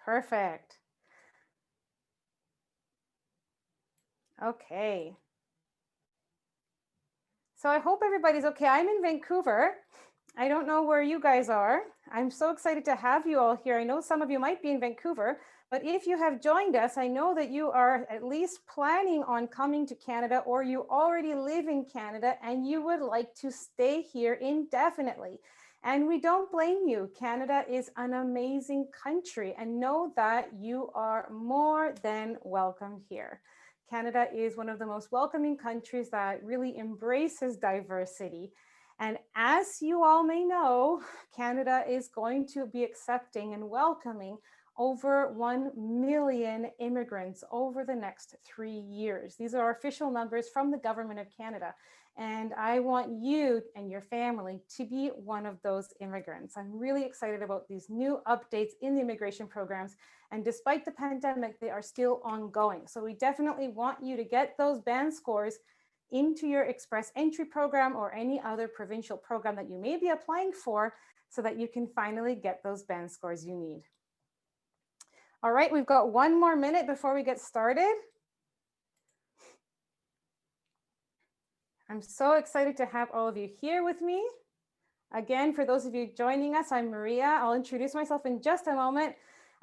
Perfect. Okay. So I hope everybody's okay. I'm in Vancouver. I don't know where you guys are. I'm so excited to have you all here. I know some of you might be in Vancouver, but if you have joined us, I know that you are at least planning on coming to Canada, or you already live in Canada and you would like to stay here indefinitely. And we don't blame you. Canada is an amazing country, and know that you are more than welcome here. Canada is one of the most welcoming countries that really embraces diversity. And as you all may know, Canada is going to be accepting and welcoming over 1 million immigrants over the next 3 years. These are official numbers from the government of Canada. And I want you and your family to be one of those immigrants. I'm really excited about these new updates in the immigration programs. And despite the pandemic, they are still ongoing. So we definitely want you to get those band scores into your express entry program or any other provincial program that you may be applying for, so that you can finally get those band scores you need. All right, we've got 1 more minute before we get started. I'm so excited to have all of you here with me. Again, for those of you joining us, I'm Maria. I'll introduce myself in just a moment.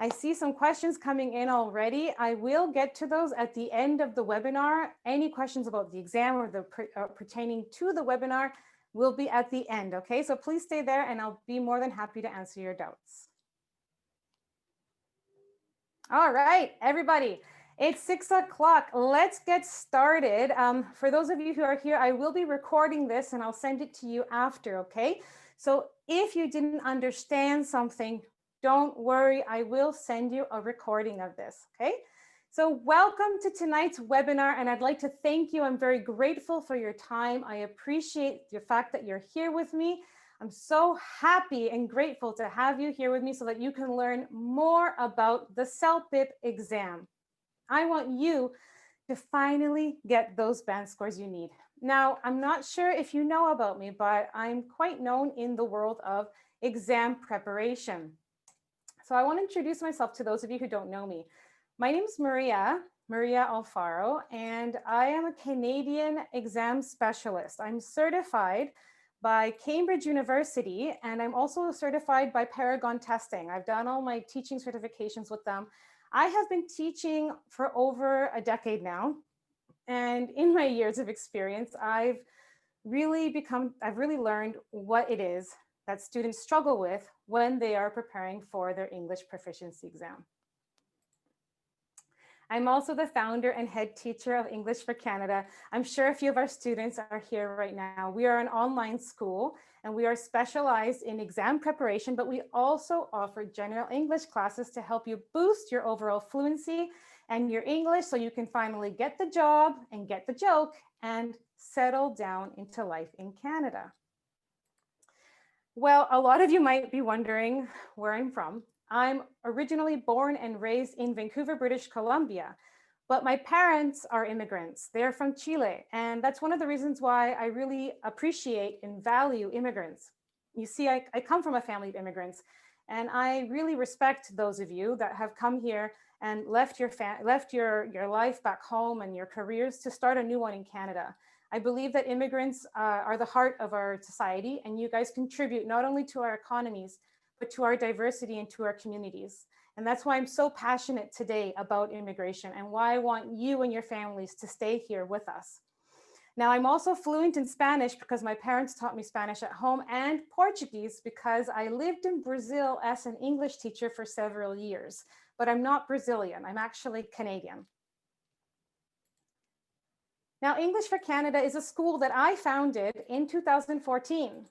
I see some questions coming in already. I will get to those at the end of the webinar. Any questions about the exam or pertaining to the webinar will be at the end, okay? So please stay there and I'll be more than happy to answer your doubts. All right, everybody. It's 6 o'clock. Let's get started. For those of you who are here, I will be recording this and I'll send it to you after, okay? So if you didn't understand something, don't worry, I will send you a recording of this, okay? So welcome to tonight's webinar, and I'd like to thank you. I'm very grateful for your time. I appreciate the fact that you're here with me. I'm so happy and grateful to have you here with me so that you can learn more about the CELPIP exam. I want you to finally get those band scores you need. Now, I'm not sure if you know about me, but I'm quite known in the world of exam preparation. So I want to introduce myself to those of you who don't know me. My name is Maria Alfaro, and I am a Canadian exam specialist. I'm certified by Cambridge University, and I'm also certified by Paragon Testing. I've done all my teaching certifications with them. I have been teaching for over a decade now, and in my years of experience, I've really learned what it is that students struggle with when they are preparing for their English proficiency exam. I'm also the founder and head teacher of English for Canada. I'm sure a few of our students are here right now. We are an online school and we are specialized in exam preparation, but we also offer general English classes to help you boost your overall fluency and your English so you can finally get the job and get the joke and settle down into life in Canada. Well, a lot of you might be wondering where I'm from. I'm originally born and raised in Vancouver, British Columbia, but my parents are immigrants. They're from Chile, and that's one of the reasons why I really appreciate and value immigrants. You see, I come from a family of immigrants, and I really respect those of you that have come here and left your life back home and your careers to start a new one in Canada. I believe that immigrants are the heart of our society, and you guys contribute not only to our economies, but to our diversity and to our communities. And that's why I'm so passionate today about immigration and why I want you and your families to stay here with us. Now, I'm also fluent in Spanish because my parents taught me Spanish at home, and Portuguese because I lived in Brazil as an English teacher for several years. But I'm not Brazilian, I'm actually Canadian. Now, English for Canada is a school that I founded in 2014.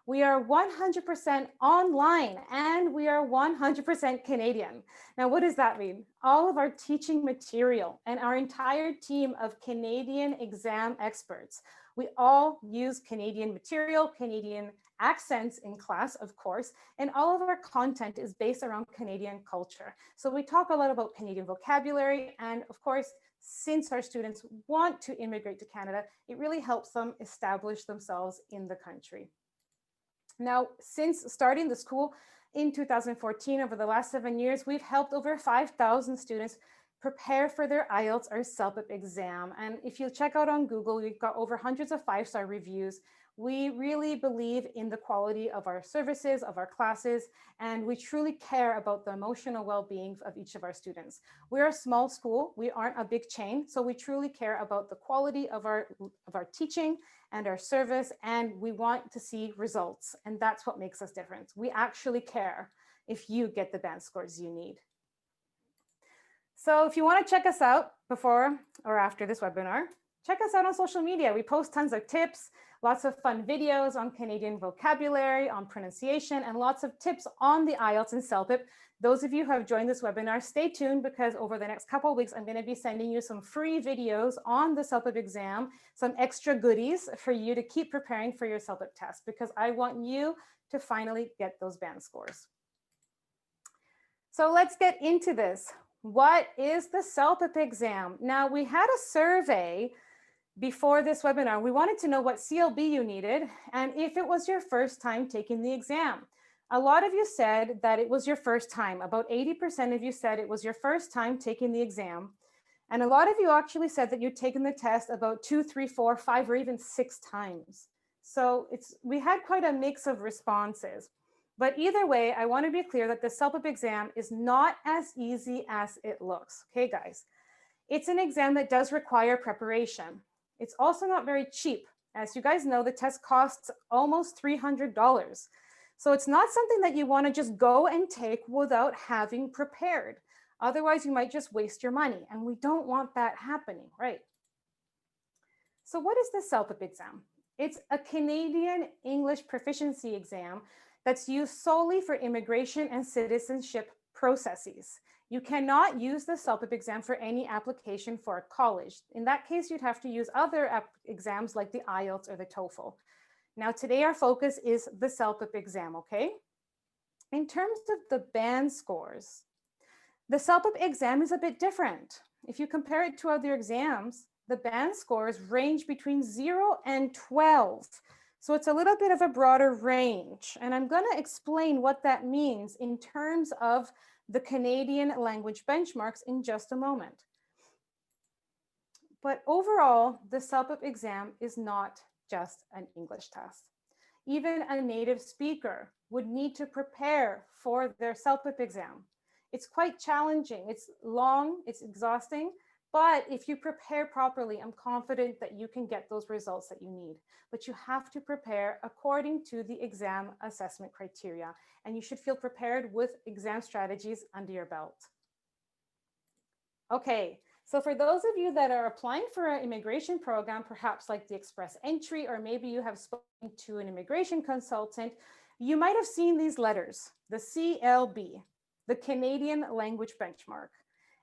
We are 100% online and we are 100% Canadian. Now, what does that mean? All of our teaching material and our entire team of Canadian exam experts, we all use Canadian material, Canadian accents in class, of course, and all of our content is based around Canadian culture. So we talk a lot about Canadian vocabulary, and of course, since our students want to immigrate to Canada, it really helps them establish themselves in the country. Now, since starting the school, In 2014, over the last 7 years, we've helped over 5,000 students prepare for their IELTS or CELPIP exam. And if you check out on Google, we've got over hundreds of 5-star reviews. We really believe in the quality of our services, of our classes, and we truly care about the emotional well-being of each of our students. We're a small school, we aren't a big chain, so we truly care about the quality of our teaching and our service, and we want to see results, and that's what makes us different. We actually care if you get the band scores you need. So if you want to check us out before or after this webinar, check us out on social media. We post tons of tips, lots of fun videos on Canadian vocabulary, on pronunciation, and lots of tips on the IELTS and CELPIP. Those of you who have joined this webinar, stay tuned, because over the next couple of weeks, I'm going to be sending you some free videos on the CELPIP exam, some extra goodies for you to keep preparing for your CELPIP test, because I want you to finally get those band scores. So let's get into this. What is the CELPIP exam? Now, we had a survey before this webinar. We wanted to know what CLB you needed and if it was your first time taking the exam. A lot of you said that it was your first time. About 80% of you said it was your first time taking the exam. And a lot of you actually said that you'd taken the test about 2, 3, 4, 5, or even 6 times. So we had quite a mix of responses. But either way, I want to be clear that the CELPIP exam is not as easy as it looks. Okay, guys? It's an exam that does require preparation. It's also not very cheap. As you guys know, the test costs almost $300. So it's not something that you want to just go and take without having prepared. Otherwise, you might just waste your money, and we don't want that happening, right? So what is the CELPIP exam? It's a Canadian English proficiency exam that's used solely for immigration and citizenship processes. You cannot use the CELPIP exam for any application for a college. In that case, you'd have to use other exams like the IELTS or the TOEFL. Now, today our focus is the CELPIP exam, okay? In terms of the band scores, the CELPIP exam is a bit different. If you compare it to other exams, the band scores range between 0 and 12. So it's a little bit of a broader range. And I'm going to explain what that means in terms of the Canadian language benchmarks in just a moment. But overall, the CELPIP exam is not just an English test. Even a native speaker would need to prepare for their CELPIP exam. It's quite challenging. It's long, it's exhausting, but if you prepare properly, I'm confident that you can get those results that you need. But you have to prepare according to the exam assessment criteria, and you should feel prepared with exam strategies under your belt. Okay, so for those of you that are applying for an immigration program, perhaps like the Express Entry, or maybe you have spoken to an immigration consultant, you might have seen these letters, the CLB, the Canadian Language Benchmark.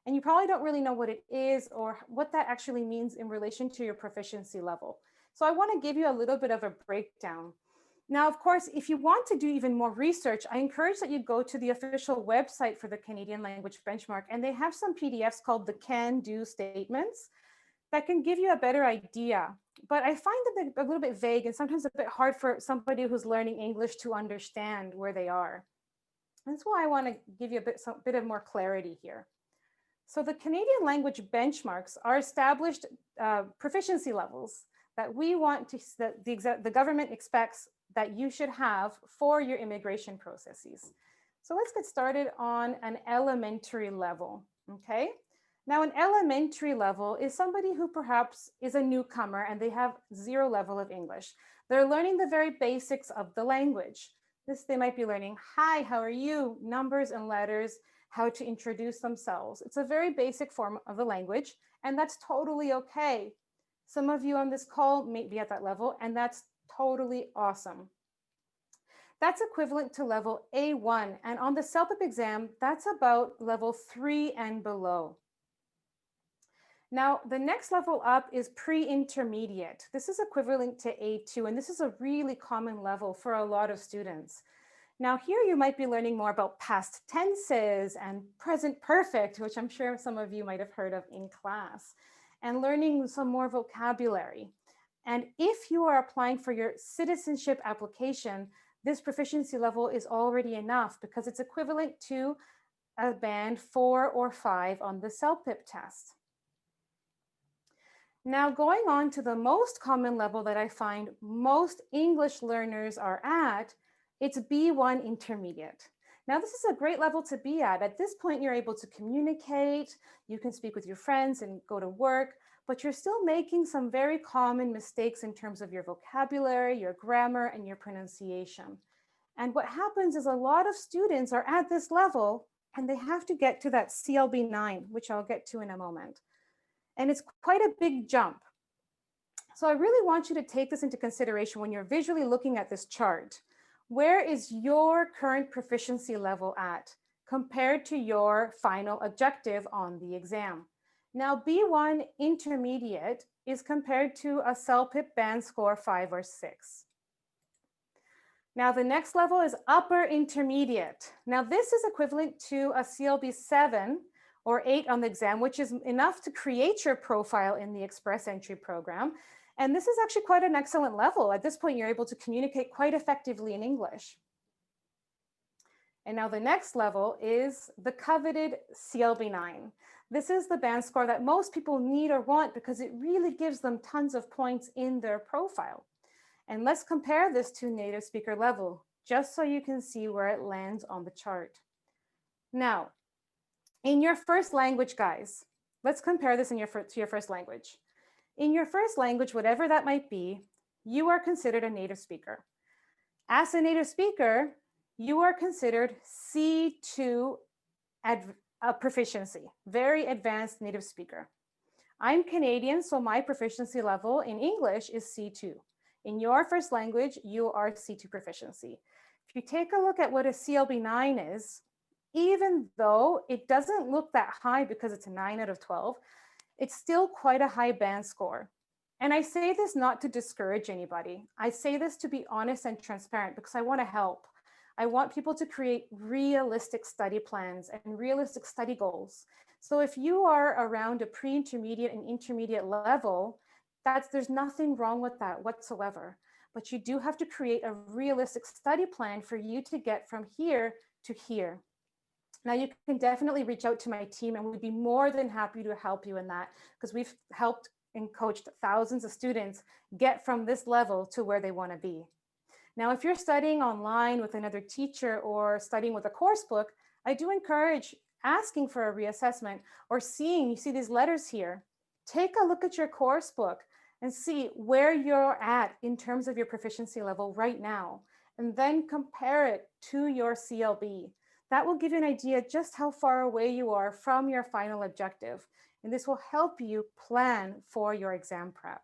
And you probably don't really know what it is or what that actually means in relation to your proficiency level. So I want to give you a little bit of a breakdown. Now, of course, if you want to do even more research, I encourage that you go to the official website for the Canadian Language Benchmark, and they have some PDFs called the can-do statements that can give you a better idea. But I find them a little bit vague and sometimes a bit hard for somebody who's learning English to understand where they are. That's why I want to give you a bit of more clarity here. So the Canadian language benchmarks are established proficiency levels that we want to, that the government expects that you should have for your immigration processes. So let's get started on an elementary level, okay? Now, an elementary level is somebody who perhaps is a newcomer and they have 0 level of English. They're learning the very basics of the language. They might be learning, hi, how are you? Numbers and letters, how to introduce themselves. It's a very basic form of the language, and that's totally okay. Some of you on this call may be at that level, and that's totally awesome. That's equivalent to level A1, and on the CELPIP exam, that's about level 3 and below. Now, the next level up is pre-intermediate. This is equivalent to A2, and this is a really common level for a lot of students. Now, here you might be learning more about past tenses and present perfect, which I'm sure some of you might have heard of in class, and learning some more vocabulary. And if you are applying for your citizenship application, this proficiency level is already enough because it's equivalent to a band 4 or 5 on the CELPIP test. Now, going on to the most common level that I find most English learners are at, it's B1 intermediate. Now, this is a great level to be at. At this point, you're able to communicate, you can speak with your friends and go to work, but you're still making some very common mistakes in terms of your vocabulary, your grammar, and your pronunciation. And what happens is a lot of students are at this level and they have to get to that CLB 9, which I'll get to in a moment. And it's quite a big jump. So I really want you to take this into consideration when you're visually looking at this chart. Where is your current proficiency level at compared to your final objective on the exam? Now, B1 intermediate is compared to a CELPIP band score 5 or 6. Now, the next level is upper intermediate. Now, this is equivalent to a CLB 7 or 8 on the exam, which is enough to create your profile in the Express Entry program. And this is actually quite an excellent level. At this point, you're able to communicate quite effectively in English. And now the next level is the coveted CLB 9. This is the band score that most people need or want because it really gives them tons of points in their profile. And let's compare this to native speaker level, just so you can see where it lands on the chart. Now, in your first language, guys, let's compare this to your first language. In your first language, whatever that might be, you are considered a native speaker. As a native speaker, you are considered C2 proficiency, very advanced native speaker. I'm Canadian, so my proficiency level in English is C2. In your first language, you are C2 proficiency. If you take a look at what a CLB 9 is, even though it doesn't look that high because it's a 9 out of 12, it's still quite a high band score. And I say this not to discourage anybody. I say this to be honest and transparent because I want to help. I want people to create realistic study plans and realistic study goals. So if you are around a pre-intermediate and intermediate level, there's nothing wrong with that whatsoever. But you do have to create a realistic study plan for you to get from here to here. Now, you can definitely reach out to my team and we'd be more than happy to help you in that because we've helped and coached thousands of students get from this level to where they want to be. Now, if you're studying online with another teacher or studying with a course book, I do encourage asking for a reassessment or you see these letters here. Take a look at your course book and see where you're at in terms of your proficiency level right now, and then compare it to your CLB. That will give you an idea just how far away you are from your final objective. And this will help you plan for your exam prep.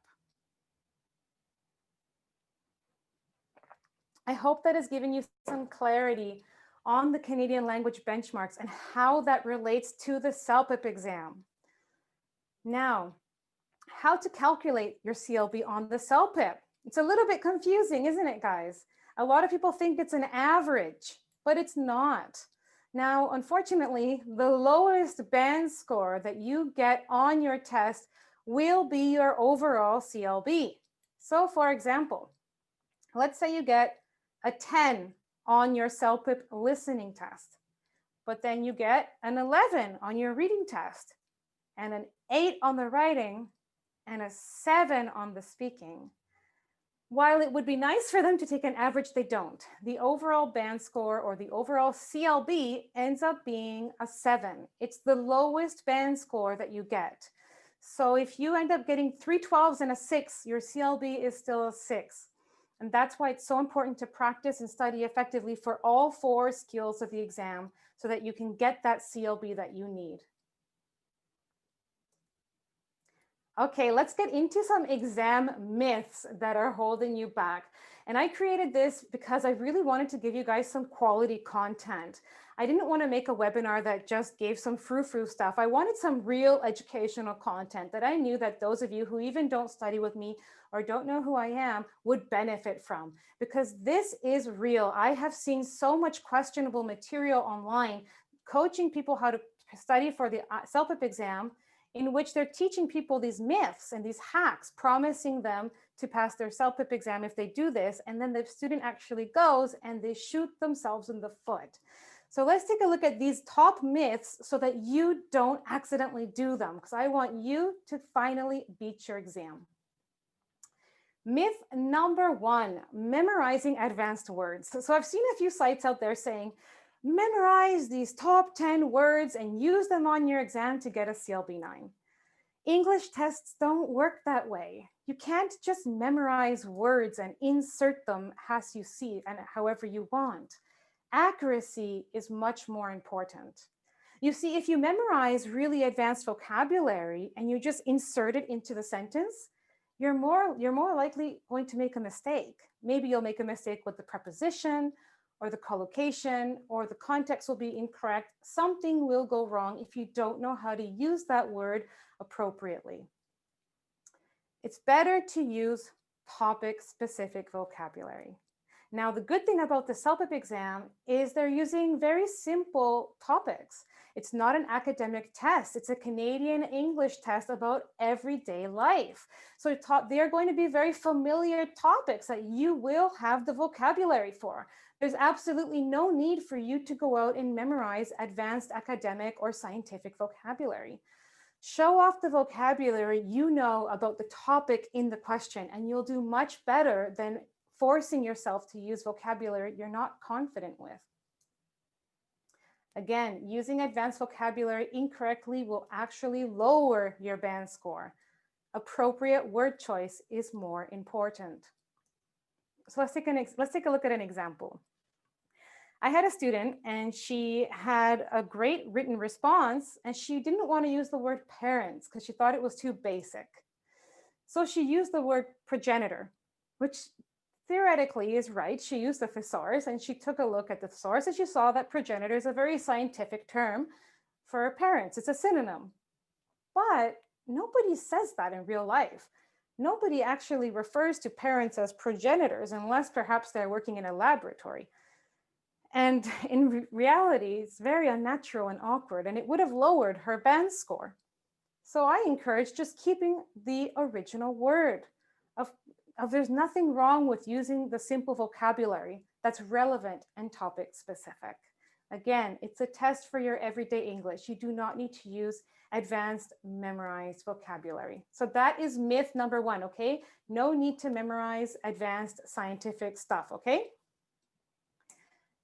I hope that has given you some clarity on the Canadian language benchmarks and how that relates to the CELPIP exam. Now, how to calculate your CLB on the CELPIP. It's a little bit confusing, isn't it, guys? A lot of people think it's an average, but it's not. Now, unfortunately, the lowest band score that you get on your test will be your overall CLB. So for example, let's say you get a 10 on your CELPIP listening test, but then you get an 11 on your reading test and an 8 on the writing and a 7 on the speaking. While it would be nice for them to take an average, they don't. The overall band score or the overall CLB ends up being a 7. It's the lowest band score that you get. So if you end up getting 3 12s and a 6, your CLB is still a 6. And that's why it's so important to practice and study effectively for all 4 skills of the exam so that you can get that CLB that you need. Okay, let's get into some exam myths that are holding you back. And I created this because I really wanted to give you guys some quality content. I didn't want to make a webinar that just gave some frou-frou stuff. I wanted some real educational content that I knew that those of you who even don't study with me or don't know who I am would benefit from, because this is real. I have seen so much questionable material online coaching people how to study for the CELPIP exam, in which they're teaching people these myths and these hacks, promising them to pass their CELPIP exam if they do this, and then the student actually goes and they shoot themselves in the foot. So let's take a look at these top myths so that you don't accidentally do them, because I want you to finally beat your exam. Myth number 1, memorizing advanced words. So I've seen a few sites out there saying, memorize these top 10 words and use them on your exam to get a CLB 9. English tests don't work that way. You can't just memorize words and insert them as you see and however you want. Accuracy is much more important. You see, if you memorize really advanced vocabulary and you just insert it into the sentence, you're more likely going to make a mistake. Maybe you'll make a mistake with the preposition or the collocation, or the context will be incorrect. Something will go wrong if you don't know how to use that word appropriately. It's better to use topic-specific vocabulary. Now, the good thing about the CELPIP exam is they're using very simple topics. It's not an academic test. It's a Canadian English test about everyday life. So they are going to be very familiar topics that you will have the vocabulary for. There's absolutely no need for you to go out and memorize advanced academic or scientific vocabulary. Show off the vocabulary you know about the topic in the question, and you'll do much better than forcing yourself to use vocabulary you're not confident with. Again, using advanced vocabulary incorrectly will actually lower your band score. Appropriate word choice is more important. So let's take a look at an example. I had a student and she had a great written response, and she didn't want to use the word parents because she thought it was too basic. So she used the word progenitor, which theoretically is right. She used the thesaurus and she took a look at the thesaurus and she saw that progenitor is a very scientific term for parents. It's a synonym. But nobody says that in real life. Nobody actually refers to parents as progenitors unless perhaps they're working in a laboratory. And in reality, it's very unnatural and awkward, and it would have lowered her band score. So I encourage just keeping the original word. There's nothing wrong with using the simple vocabulary that's relevant and topic specific. Again, it's a test for your everyday English. You do not need to use advanced memorized vocabulary. So that is myth number 1, okay? No need to memorize advanced scientific stuff, okay?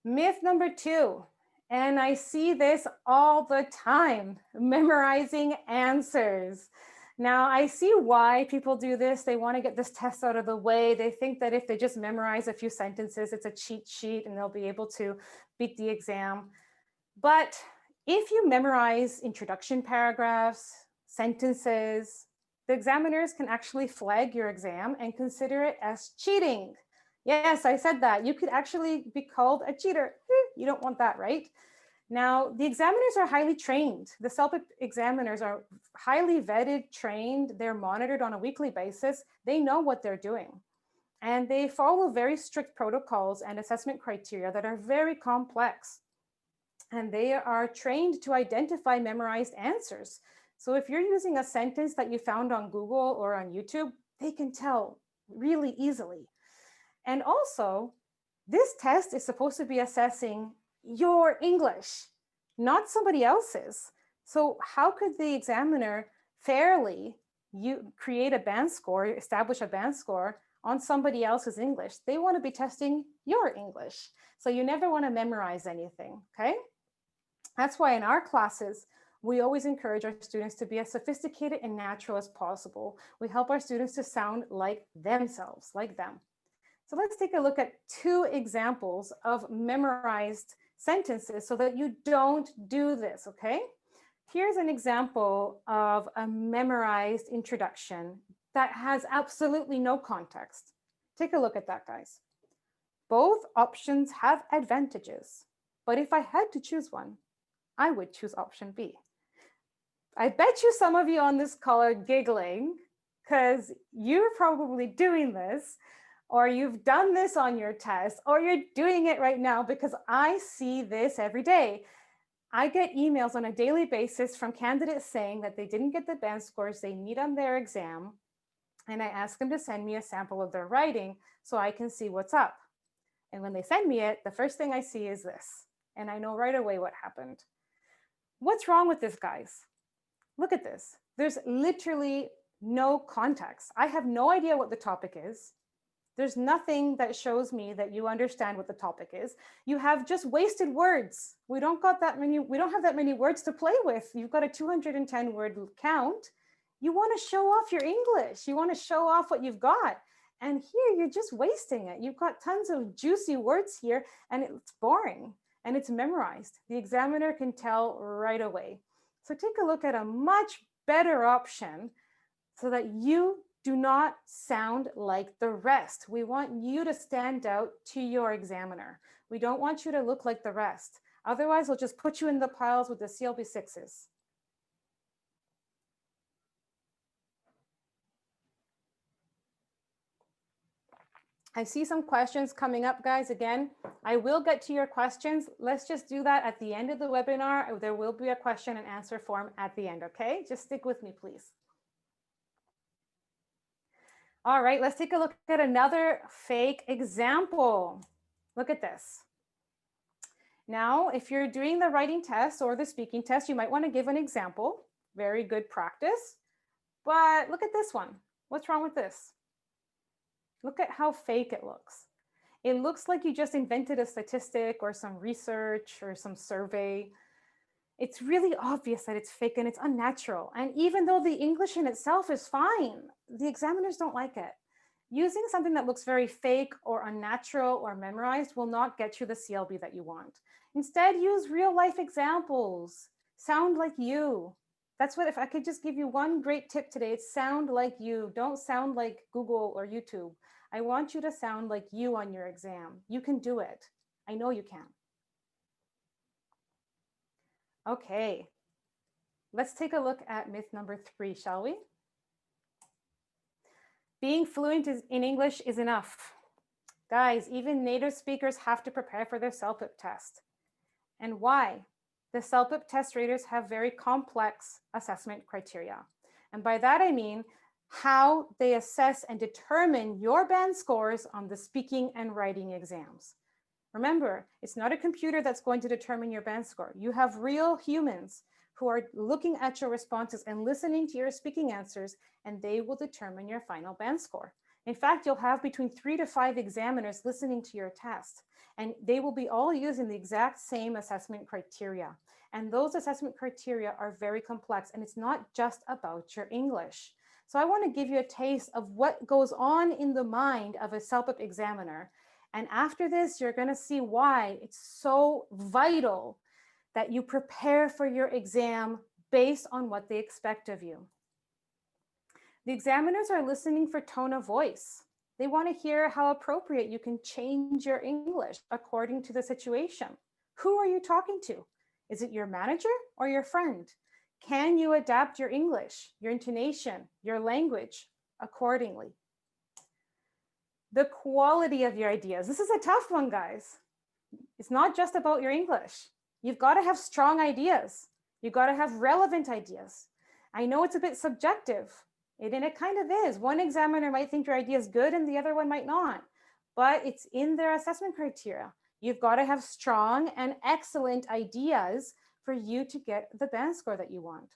Myth number 2, and I see this all the time, memorizing answers. Now, I see why people do this. They want to get this test out of the way. They think that if they just memorize a few sentences, it's a cheat sheet and they'll be able to beat the exam. But if you memorize introduction paragraphs, sentences, the examiners can actually flag your exam and consider it as cheating. Yes, I said that. You could actually be called a cheater. You don't want that, right? Now, the examiners are highly trained. The CELPIP examiners are highly vetted, trained. They're monitored on a weekly basis. They know what they're doing. And they follow very strict protocols and assessment criteria that are very complex. And they are trained to identify memorized answers. So if you're using a sentence that you found on Google or on YouTube, they can tell really easily. And also, this test is supposed to be assessing your English, not somebody else's. So how could the examiner fairly create a band score, establish a band score on somebody else's English? They want to be testing your English. So you never want to memorize anything, okay? That's why in our classes, we always encourage our students to be as sophisticated and natural as possible. We help our students to sound like themselves, like them. So let's take a look at 2 examples of memorized sentences so that you don't do this, okay? Here's an example of a memorized introduction that has absolutely no context. Take a look at that, guys. Both options have advantages, but if I had to choose one, I would choose option B. I bet you some of you on this call are giggling because you're probably doing this, or you've done this on your test, or you're doing it right now, because I see this every day. I get emails on a daily basis from candidates saying that they didn't get the band scores they need on their exam, and I ask them to send me a sample of their writing so I can see what's up. And when they send me it, the first thing I see is this, and I know right away what happened. What's wrong with this, guys? Look at this. There's literally no context. I have no idea what the topic is. There's nothing that shows me that you understand what the topic is. You have just wasted words. We don't have that many words to play with. You've got a 210 word count. You want to show off your English. You want to show off what you've got. And here you're just wasting it. You've got tons of juicy words here and it's boring and it's memorized. The examiner can tell right away. So take a look at a much better option so that you do not sound like the rest. We want you to stand out to your examiner. We don't want you to look like the rest. Otherwise, we'll just put you in the piles with the CLB 6s. I see some questions coming up, guys. Again, I will get to your questions. Let's just do that at the end of the webinar. There will be a question and answer form at the end, okay? Just stick with me, please. All right, let's take a look at another fake example. Look at this. Now, if you're doing the writing test or the speaking test, you might want to give an example. Very good practice. But look at this one. What's wrong with this? Look at how fake it looks. It looks like you just invented a statistic or some research or some survey. It's really obvious that it's fake and it's unnatural. And even though the English in itself is fine, the examiners don't like it. Using something that looks very fake or unnatural or memorized will not get you the CLB that you want. Instead, use real life examples. Sound like you. That's what, if I could just give you one great tip today, it's sound like you. Don't sound like Google or YouTube. I want you to sound like you on your exam. You can do it. I know you can. Okay, let's take a look at myth number 3, shall we? Being fluent in English is enough. Guys, even native speakers have to prepare for their CELPIP test. And why? The CELPIP test raters have very complex assessment criteria. And by that I mean how they assess and determine your band scores on the speaking and writing exams. Remember, it's not a computer that's going to determine your band score. You have real humans who are looking at your responses and listening to your speaking answers, and they will determine your final band score. In fact, you'll have between 3 to 5 examiners listening to your test, and they will be all using the exact same assessment criteria. And those assessment criteria are very complex, and it's not just about your English. So I want to give you a taste of what goes on in the mind of a CELPIP examiner. And after this, you're going to see why it's so vital that you prepare for your exam based on what they expect of you. The examiners are listening for tone of voice. They want to hear how appropriate you can change your English according to the situation. Who are you talking to? Is it your manager or your friend? Can you adapt your English, your intonation, your language accordingly? The quality of your ideas. This is a tough one, guys. It's not just about your English. You've got to have strong ideas. You've got to have relevant ideas. I know it's a bit subjective, and it kind of is. One examiner might think your idea is good and the other one might not, but it's in their assessment criteria. You've got to have strong and excellent ideas for you to get the band score that you want.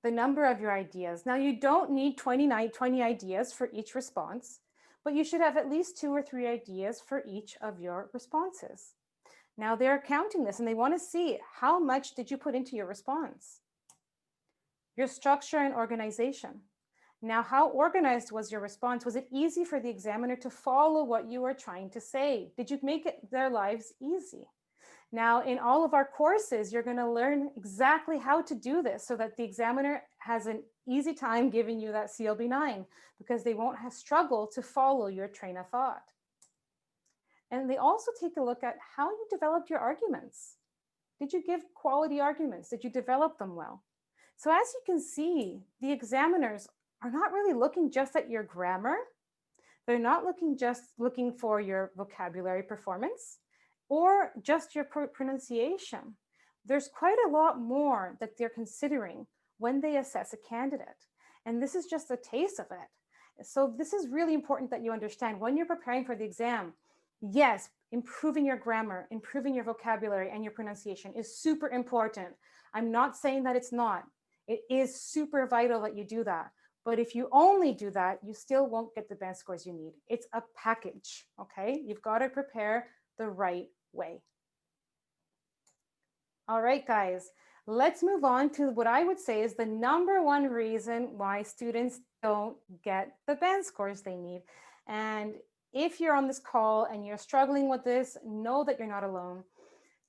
The number of your ideas. Now, you don't need 20 ideas for each response, but you should have at least 2 or 3 ideas for each of your responses. Now they're counting this and they want to see how much did you put into your response. Your structure and organization. Now, how organized was your response? Was it easy for the examiner to follow what you were trying to say? Did you make their lives easy? Now, in all of our courses, you're going to learn exactly how to do this so that the examiner has an easy time giving you that CLB 9 because they won't have struggle to follow your train of thought. And they also take a look at how you developed your arguments. Did you give quality arguments? Did you develop them well? So as you can see, the examiners are not really looking just at your grammar. They're not looking for your vocabulary performance or just your pronunciation. There's quite a lot more that they're considering when they assess a candidate. And this is just a taste of it. So this is really important that you understand when you're preparing for the exam. Yes, improving your grammar, improving your vocabulary and your pronunciation is super important. I'm not saying that it's not. It is super vital that you do that. But if you only do that, you still won't get the band scores you need. It's a package, okay? You've got to prepare the right way. All right, guys, let's move on to what I would say is the number one reason why students don't get the band scores they need. And if you're on this call and you're struggling with this, know that you're not alone.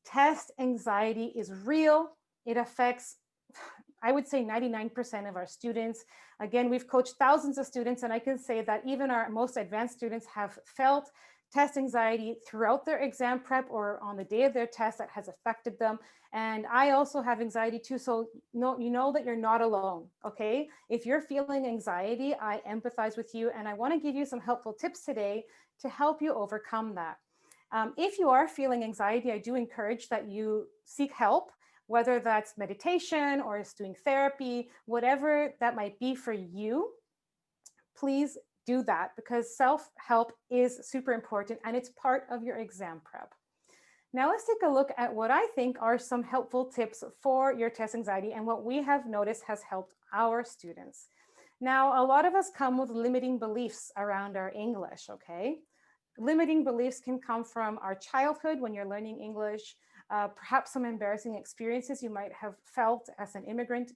Test anxiety is real. It affects, I would say, 99% of our students. Again, we've coached thousands of students, and I can say that even our most advanced students have felt test anxiety throughout their exam prep or on the day of their test that has affected them. And I also have anxiety too. So you know that you're not alone, okay? If you're feeling anxiety, I empathize with you. And I want to give you some helpful tips today to help you overcome that. If you are feeling anxiety, I do encourage that you seek help, whether that's meditation or it's doing therapy, whatever that might be for you. Please do that, because self-help is super important and it's part of your exam prep. Now let's take a look at what I think are some helpful tips for your test anxiety and what we have noticed has helped our students. Now, a lot of us come with limiting beliefs around our English, okay? Limiting beliefs can come from our childhood when you're learning English, perhaps some embarrassing experiences you might have felt as an immigrant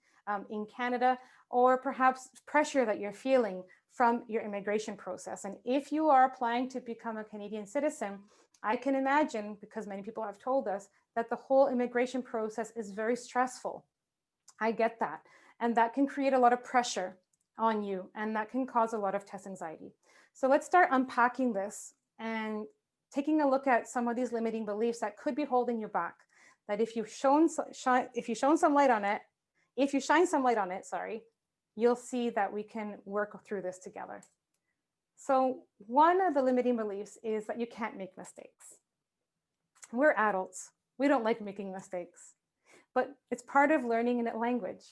in Canada, or perhaps pressure that you're feeling from your immigration process. And if you are applying to become a Canadian citizen, I can imagine, because many people have told us, that the whole immigration process is very stressful. I get that. And that can create a lot of pressure on you, and that can cause a lot of test anxiety. So let's start unpacking this and taking a look at some of these limiting beliefs that could be holding you back. That if you've shine some light on it, sorry, you'll see that we can work through this together. So one of the limiting beliefs is that you can't make mistakes. We're adults. We don't like making mistakes, but it's part of learning a language.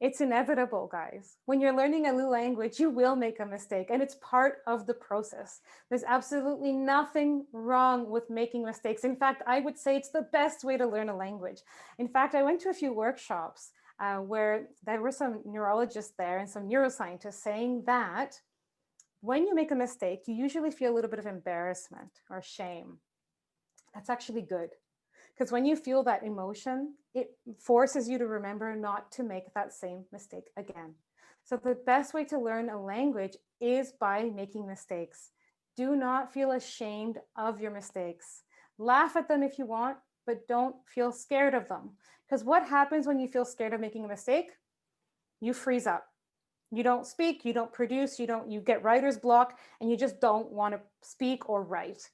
It's inevitable, guys. When you're learning a new language, you will make a mistake, and it's part of the process. There's absolutely nothing wrong with making mistakes. In fact, I would say it's the best way to learn a language. In fact, I went to a few workshops where there were some neurologists there and some neuroscientists saying that when you make a mistake, you usually feel a little bit of embarrassment or shame. That's actually good, because when you feel that emotion, it forces you to remember not to make that same mistake again. So the best way to learn a language is by making mistakes. Do not feel ashamed of your mistakes. Laugh at them if you want, but don't feel scared of them. Because what happens when you feel scared of making a mistake? You freeze up. You don't speak, you don't produce, you get writer's block, and you just don't want to speak or write.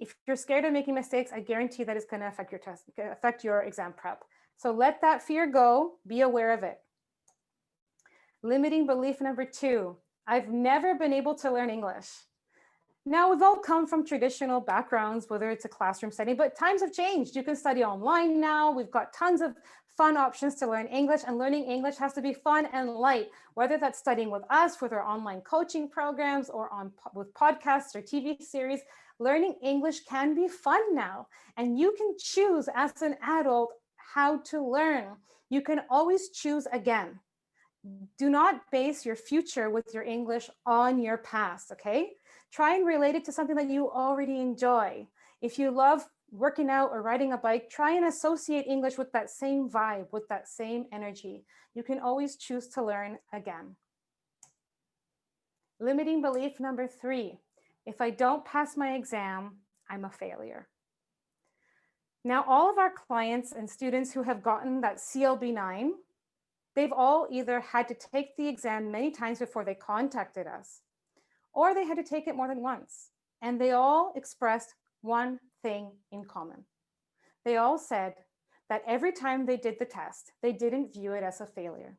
If you're scared of making mistakes, I guarantee that it's going to affect your test, affect your exam prep. So let that fear go, be aware of it. Limiting belief number 2, I've never been able to learn English. Now, we've all come from traditional backgrounds, whether it's a classroom setting, but times have changed. You can study online now. We've got tons of fun options to learn English, and learning English has to be fun and light, whether that's studying with us, with our online coaching programs, or with podcasts or TV series. Learning English can be fun now, and you can choose as an adult how to learn. You can always choose again. Do not base your future with your English on your past, okay? Try and relate it to something that you already enjoy. If you love working out or riding a bike, try and associate English with that same vibe, with that same energy. You can always choose to learn again. Limiting belief number 3, if I don't pass my exam, I'm a failure. Now, all of our clients and students who have gotten that CLB 9, they've all either had to take the exam many times before they contacted us, or they had to take it more than once. And they all expressed one thing in common. They all said that every time they did the test, they didn't view it as a failure.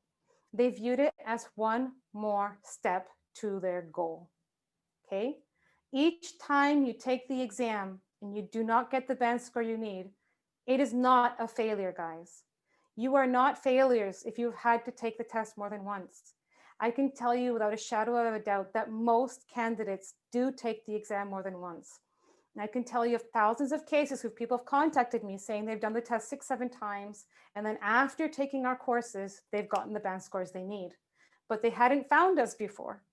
They viewed it as one more step to their goal, okay? Each time you take the exam and you do not get the band score you need, it is not a failure, guys. You are not failures if you've had to take the test more than once. I can tell you without a shadow of a doubt that most candidates do take the exam more than once. And I can tell you of thousands of cases where people have contacted me saying they've done the test 6, 7 times, and then after taking our courses, they've gotten the band scores they need. But they hadn't found us before,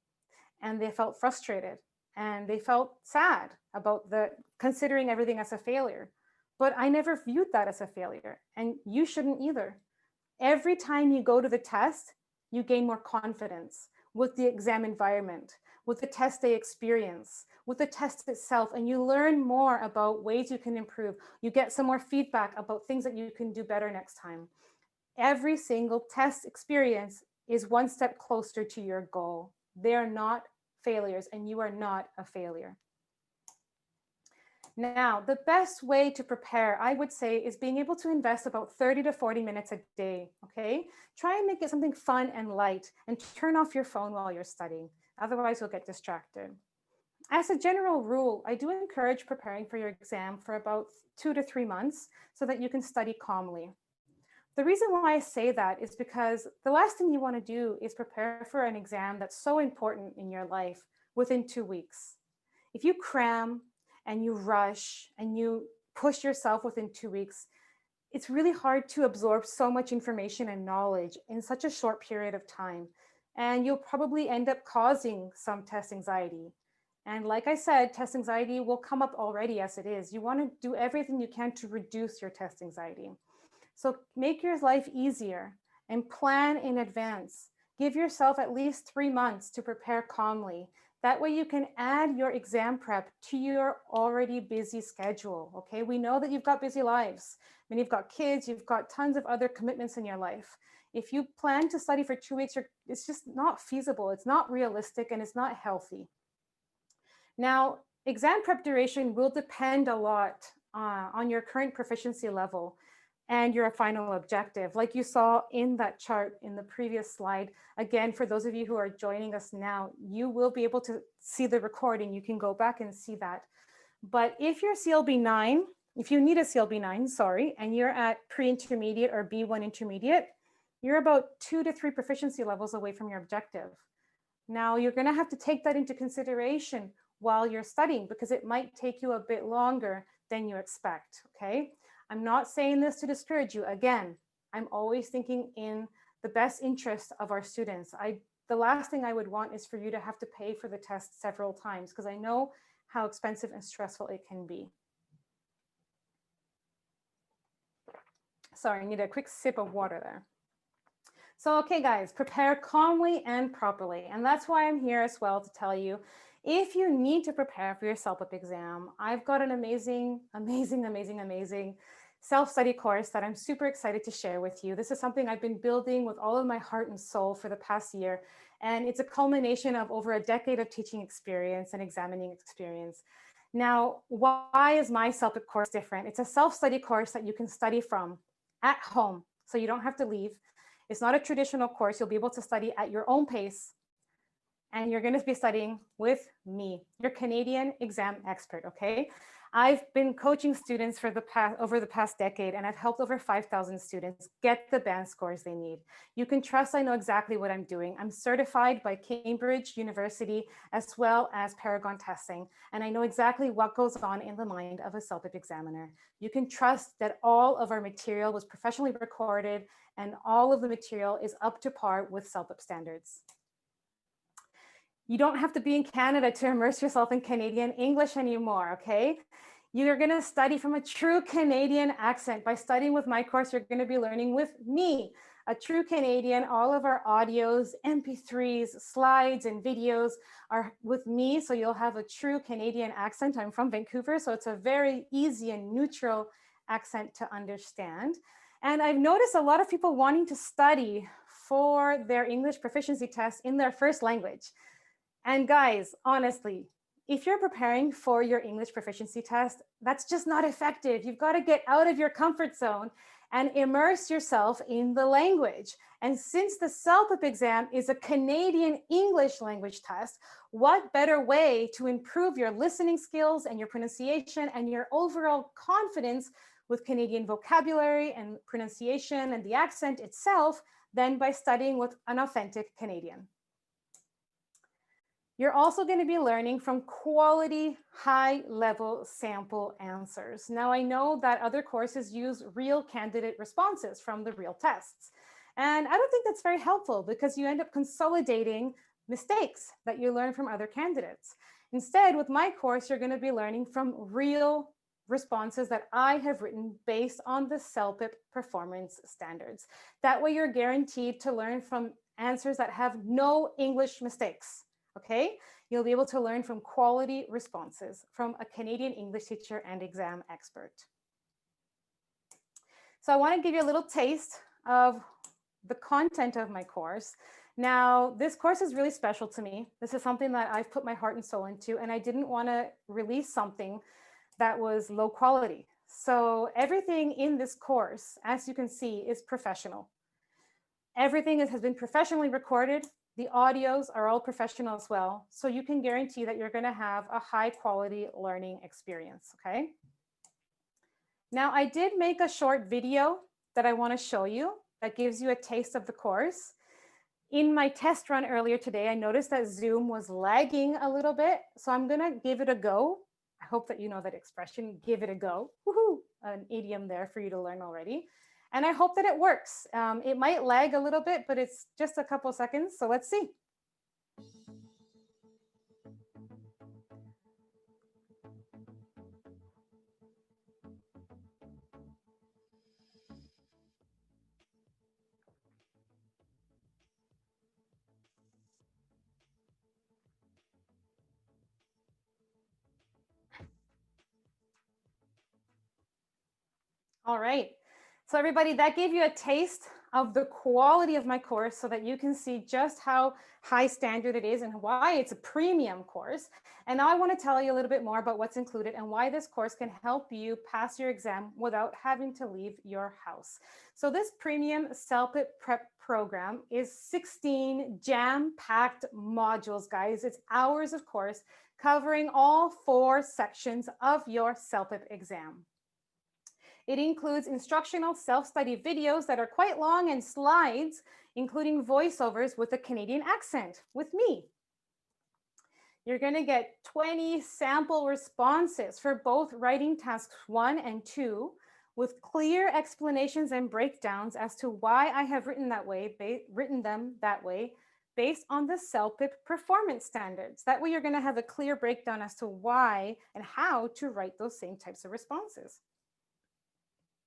and they felt frustrated, and they felt sad about considering everything as a failure. But I never viewed that as a failure, and you shouldn't either. Every time you go to the test, you gain more confidence with the exam environment, with the test day experience, with the test itself, and you learn more about ways you can improve. You get some more feedback about things that you can do better next time. Every single test experience is one step closer to your goal. They are not failures, and you are not a failure. Now, the best way to prepare, I would say, is being able to invest about 30 to 40 minutes a day, okay? Try and make it something fun and light, and turn off your phone while you're studying. Otherwise, you'll get distracted. As a general rule, I do encourage preparing for your exam for about 2 to 3 months so that you can study calmly. The reason why I say that is because the last thing you want to do is prepare for an exam that's so important in your life within 2 weeks. If you cram and you rush and you push yourself within 2 weeks, it's really hard to absorb so much information and knowledge in such a short period of time. And you'll probably end up causing some test anxiety. And like I said, test anxiety will come up already as it is. You want to do everything you can to reduce your test anxiety. So make your life easier and plan in advance. Give yourself at least 3 months to prepare calmly. That way you can add your exam prep to your already busy schedule, okay? We know that you've got busy lives. I mean, you've got kids, you've got tons of other commitments in your life. If you plan to study for 2 weeks, it's just not feasible. It's not realistic, and it's not healthy. Now, exam prep duration will depend a lot on your current proficiency level and your final objective. Like you saw in that chart in the previous slide, again, for those of you who are joining us now, you will be able to see the recording. You can go back and see that. But if you're CLB 9, if you need a CLB 9, sorry, and you're at pre-intermediate or B1 intermediate, you're about 2 to 3 proficiency levels away from your objective. Now, you're going to have to take that into consideration while you're studying, because it might take you a bit longer than you expect, okay? I'm not saying this to discourage you. Again, I'm always thinking in the best interest of our students. The last thing I would want is for you to have to pay for the test several times, because I know how expensive and stressful it can be. Sorry, I need a quick sip of water there. So, okay, guys, prepare calmly and properly. And that's why I'm here as well, to tell you, if you need to prepare for your CELPIP exam, I've got an amazing self-study course that I'm super excited to share with you. This is something I've been building with all of my heart and soul for the past year. And it's a culmination of over a decade of teaching experience and examining experience. Now, why is my CELPIP course different? It's a self-study course that you can study from at home, so you don't have to leave. It's not a traditional course. You'll be able to study at your own pace, and you're going to be studying with me, your Canadian exam expert, okay? I've been coaching students for over the past decade, and I've helped over 5,000 students get the band scores they need. You can trust I know exactly what I'm doing. I'm certified by Cambridge University as well as Paragon Testing, and I know exactly what goes on in the mind of a CELPIP examiner. You can trust that all of our material was professionally recorded, and all of the material is up to par with CELPIP standards. You don't have to be in Canada to immerse yourself in Canadian English anymore, okay? You're gonna study from a true Canadian accent. By studying with my course, you're gonna be learning with me, a true Canadian. All of our audios, MP3s, slides, and videos are with me, so you'll have a true Canadian accent. I'm from Vancouver, so it's a very easy and neutral accent to understand. And I've noticed a lot of people wanting to study for their English proficiency test in their first language. And guys, honestly, if you're preparing for your English proficiency test, that's just not effective. You've got to get out of your comfort zone and immerse yourself in the language. And since the CELPIP exam is a Canadian English language test, what better way to improve your listening skills and your pronunciation and your overall confidence with Canadian vocabulary and pronunciation and the accent itself than by studying with an authentic Canadian. You're also going to be learning from quality, high-level sample answers. Now, I know that other courses use real candidate responses from the real tests. And I don't think that's very helpful because you end up consolidating mistakes that you learn from other candidates. Instead, with my course, you're going to be learning from real responses that I have written based on the CELPIP performance standards. That way, you're guaranteed to learn from answers that have no English mistakes. Okay, you'll be able to learn from quality responses from a Canadian English teacher and exam expert. So I want to give you a little taste of the content of my course. Now, this course is really special to me. This is something that I've put my heart and soul into, and I didn't want to release something that was low quality. So everything in this course, as you can see, is professional. Everything has been professionally recorded. The audios are all professional as well. So you can guarantee that you're going to have a high quality learning experience, okay? Now, I did make a short video that I want to show you that gives you a taste of the course. In my test run earlier today, I noticed that Zoom was lagging a little bit. So I'm going to give it a go. I hope that you know that expression, give it a go. Woohoo, an idiom there for you to learn already. And I hope that it works. It might lag a little bit, but it's just a couple seconds. So let's see. All right. So everybody, that gave you a taste of the quality of my course so that you can see just how high standard it is and why it's a premium course. And now I want to tell you a little bit more about what's included and why this course can help you pass your exam without having to leave your house. So this premium CELPIP prep program is 16 jam-packed modules, guys. It's hours of course covering all 4 sections of your CELPIP exam. It includes instructional self-study videos that are quite long and slides, including voiceovers with a Canadian accent with me. You're going to get 20 sample responses for both writing tasks 1 and 2 with clear explanations and breakdowns as to why I have written them that way based on the CELPIP performance standards. That way you're going to have a clear breakdown as to why and how to write those same types of responses.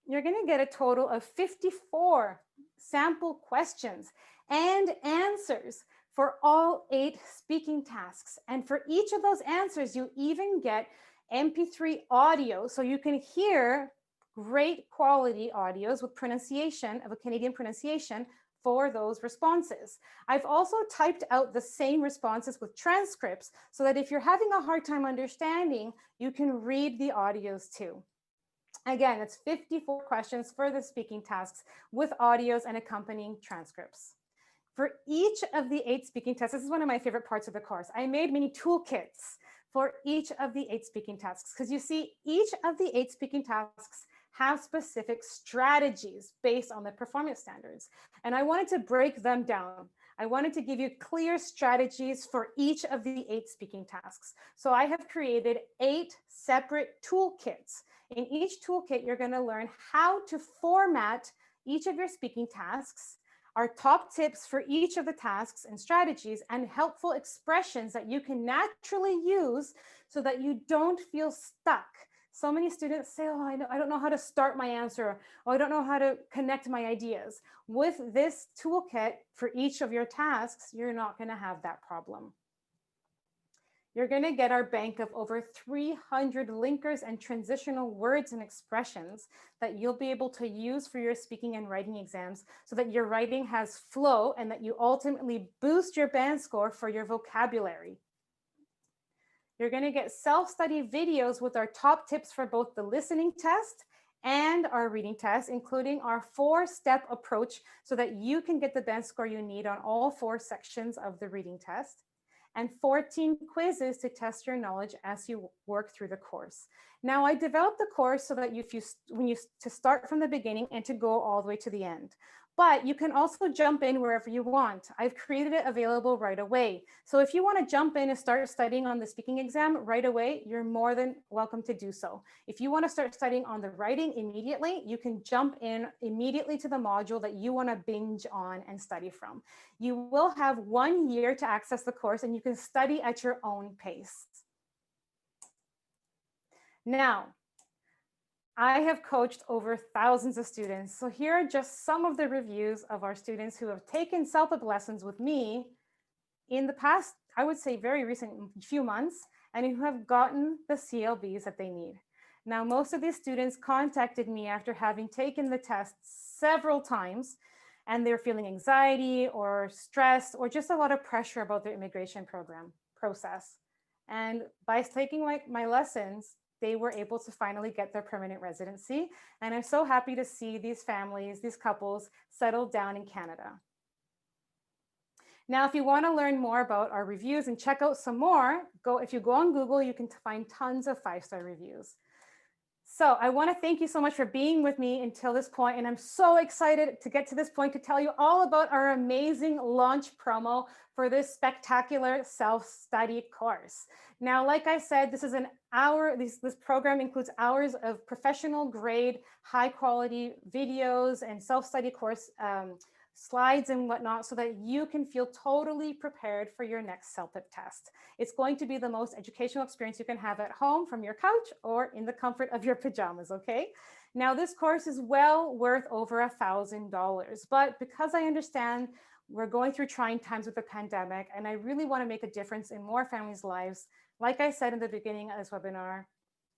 You're going to get a total of 54 sample questions and answers for all 8 speaking tasks. And for each of those answers, you even get MP3 audio, so you can hear great quality audios with pronunciation of a Canadian pronunciation for those responses. I've also typed out the same responses with transcripts so that if you're having a hard time understanding, you can read the audios too. Again, it's 54 questions for the speaking tasks with audios and accompanying transcripts. For each of the 8 speaking tasks, this is one of my favorite parts of the course. I made mini toolkits for each of the 8 speaking tasks because you see, each of the 8 speaking tasks have specific strategies based on the performance standards. And I wanted to break them down. I wanted to give you clear strategies for each of the 8 speaking tasks. So I have created 8 separate toolkits. In each toolkit, you're going to learn how to format each of your speaking tasks, our top tips for each of the tasks and strategies, and helpful expressions that you can naturally use so that you don't feel stuck. So many students say, oh, I don't know how to start my answer, or I don't know how to connect my ideas. With this toolkit for each of your tasks, you're not going to have that problem. You're going to get our bank of over 300 linkers and transitional words and expressions that you'll be able to use for your speaking and writing exams so that your writing has flow and that you ultimately boost your band score for your vocabulary. You're going to get self-study videos with our top tips for both the listening test and our reading test, including our 4-step approach so that you can get the band score you need on all 4 sections of the reading test, and 14 quizzes to test your knowledge as you work through the course. Now, I developed the course so that to start from the beginning and to go all the way to the end. but you can also jump in wherever you want. I've created it available right away. So if you want to jump in and start studying on the speaking exam right away, you're more than welcome to do so. If you want to start studying on the writing immediately, you can jump in immediately to the module that you want to binge on and study from. You will have 1 year to access the course, and you can study at your own pace. Now, I have coached over thousands of students. So here are just some of the reviews of our students who have taken CELPIP lessons with me in the past, I would say very recent few months, and who have gotten the CLBs that they need. Now, most of these students contacted me after having taken the test several times, and they're feeling anxiety or stress or just a lot of pressure about their immigration process. And by taking my lessons, they were able to finally get their permanent residency. And I'm so happy to see these families, these couples settle down in Canada. Now, if you want to learn more about our reviews and check out some more, if you go on Google, you can find tons of 5-star reviews. So I want to thank you so much for being with me until this point, and I'm so excited to get to this point to tell you all about our amazing launch promo for this spectacular self-study course. Now, like I said, this is an hour, this program includes hours of professional grade, high quality videos and self-study course slides and whatnot, so that you can feel totally prepared for your next CELPIP test. It's going to be the most educational experience you can have at home from your couch or in the comfort of your pajamas, okay? Now, this course is well worth over $1,000, but because I understand we're going through trying times with the pandemic, and I really want to make a difference in more families' lives, like I said in the beginning of this webinar,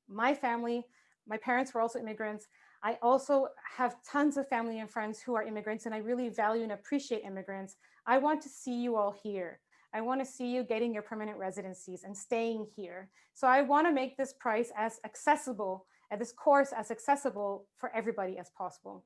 my family, my parents were also immigrants. I also have tons of family and friends who are immigrants, and I really value and appreciate immigrants. I want to see you all here. I want to see you getting your permanent residencies and staying here. So I want to make this price as accessible, and this course as accessible for everybody as possible.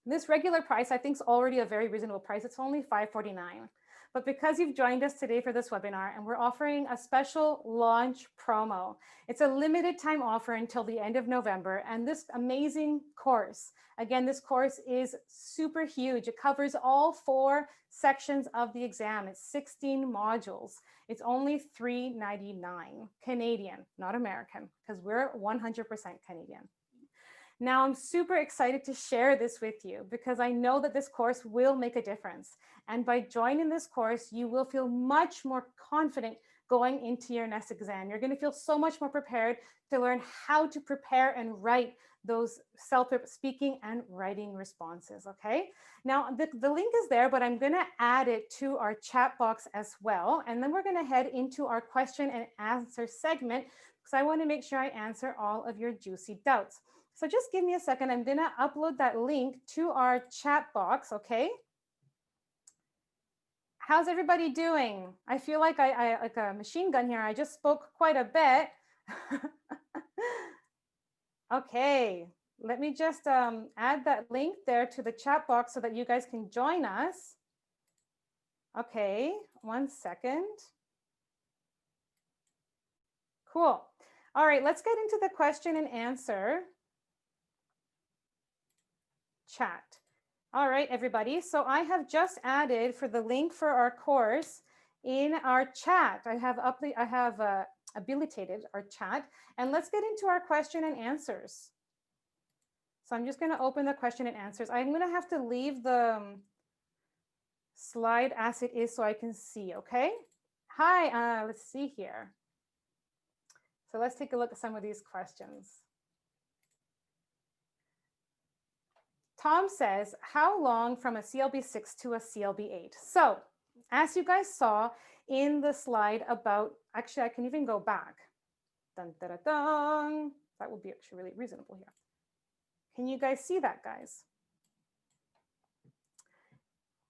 This regular price, I think, is already a very reasonable price. It's only $549. But because you've joined us today for this webinar, and we're offering a special launch promo, it's a limited time offer until the end of November. And this amazing course, again, this course is super huge. It covers all 4 sections of the exam. It's 16 modules. It's only $399 Canadian, not American, because we're 100% Canadian. Now, I'm super excited to share this with you because I know that this course will make a difference. And by joining this course, you will feel much more confident going into your next exam. You're going to feel so much more prepared to learn how to prepare and write those CELPIP speaking and writing responses, okay? Now, the link is there, but I'm going to add it to our chat box as well. And then we're going to head into our question and answer segment because I want to make sure I answer all of your juicy doubts. So just give me a second. I'm going to upload that link to our chat box, okay? How's everybody doing? I feel like I like a machine gun here. I just spoke quite a bit. Okay, let me just add that link there to the chat box so that you guys can join us. Okay, 1 second. Cool. All right, let's get into the question and answer chat. All right, everybody. So I have just added for the link for our course in our chat. I have habilitated our chat, and let's get into our question and answers. So I'm just going to open the question and answers. I'm going to have to leave the slide as it is so I can see. Okay. Hi. Let's see here. So let's take a look at some of these questions. Tom says, how long from a CLB 6 to a CLB 8? So as you guys saw in the slide about, actually, I can even go back. Dun, dun, dun, dun. That would be actually really reasonable here. Can you guys see that, guys?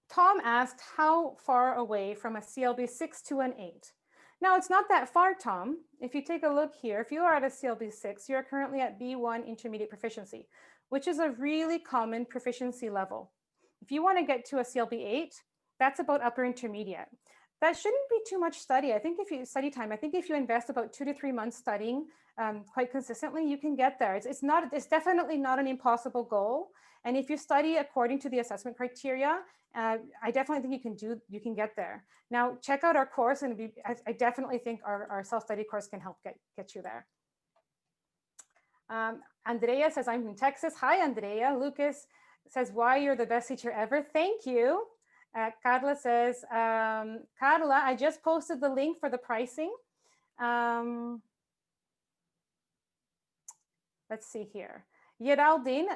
Tom asked how far away from a CLB 6 to an 8. Now, it's not that far, Tom. If you take a look here, if you are at a CLB 6, you're currently at B1 intermediate proficiency, which is a really common proficiency level. If you want to get to a CLB 8, that's about upper intermediate. That shouldn't be too much study. I think if you study time, I think if you invest about 2 to 3 months studying quite consistently, you can get there. It's definitely not an impossible goal. And if you study according to the assessment criteria, I definitely think you can get there. Now check out our course, and I definitely think our self-study course can help get you there. Andrea says, I'm from Texas. Hi, Andrea. Lucas says, why you're the best teacher ever. Thank you. Carla says, Carla, I just posted the link for the pricing. Let's see here. Yeraldine,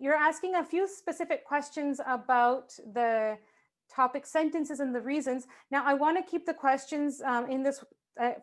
you're asking a few specific questions about the topic sentences and the reasons. Now, I want to keep the questions in this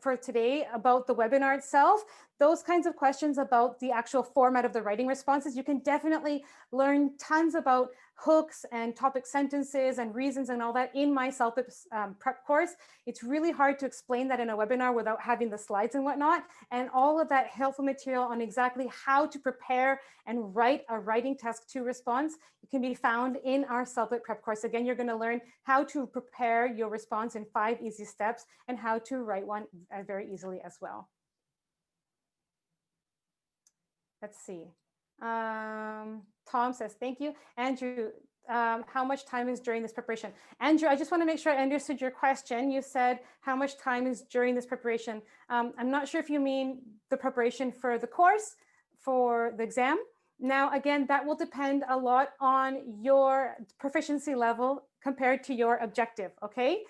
for today about the webinar itself. Those kinds of questions about the actual format of the writing responses, you can definitely learn tons about hooks and topic sentences and reasons and all that in my CELPIP prep course. It's really hard to explain that in a webinar without having the slides and whatnot, and all of that helpful material on exactly how to prepare and write a writing task 2 response. It can be found in our CELPIP prep course. Again, you're going to learn how to prepare your response in 5 easy steps and how to write one very easily as well. Let's see. Tom says, thank you. Andrew, how much time is during this preparation? Andrew, I just want to make sure I understood your question. You said, how much time is during this preparation? I'm not sure if you mean the preparation for the course, for the exam. Now, again, that will depend a lot on your proficiency level compared to your objective, okay?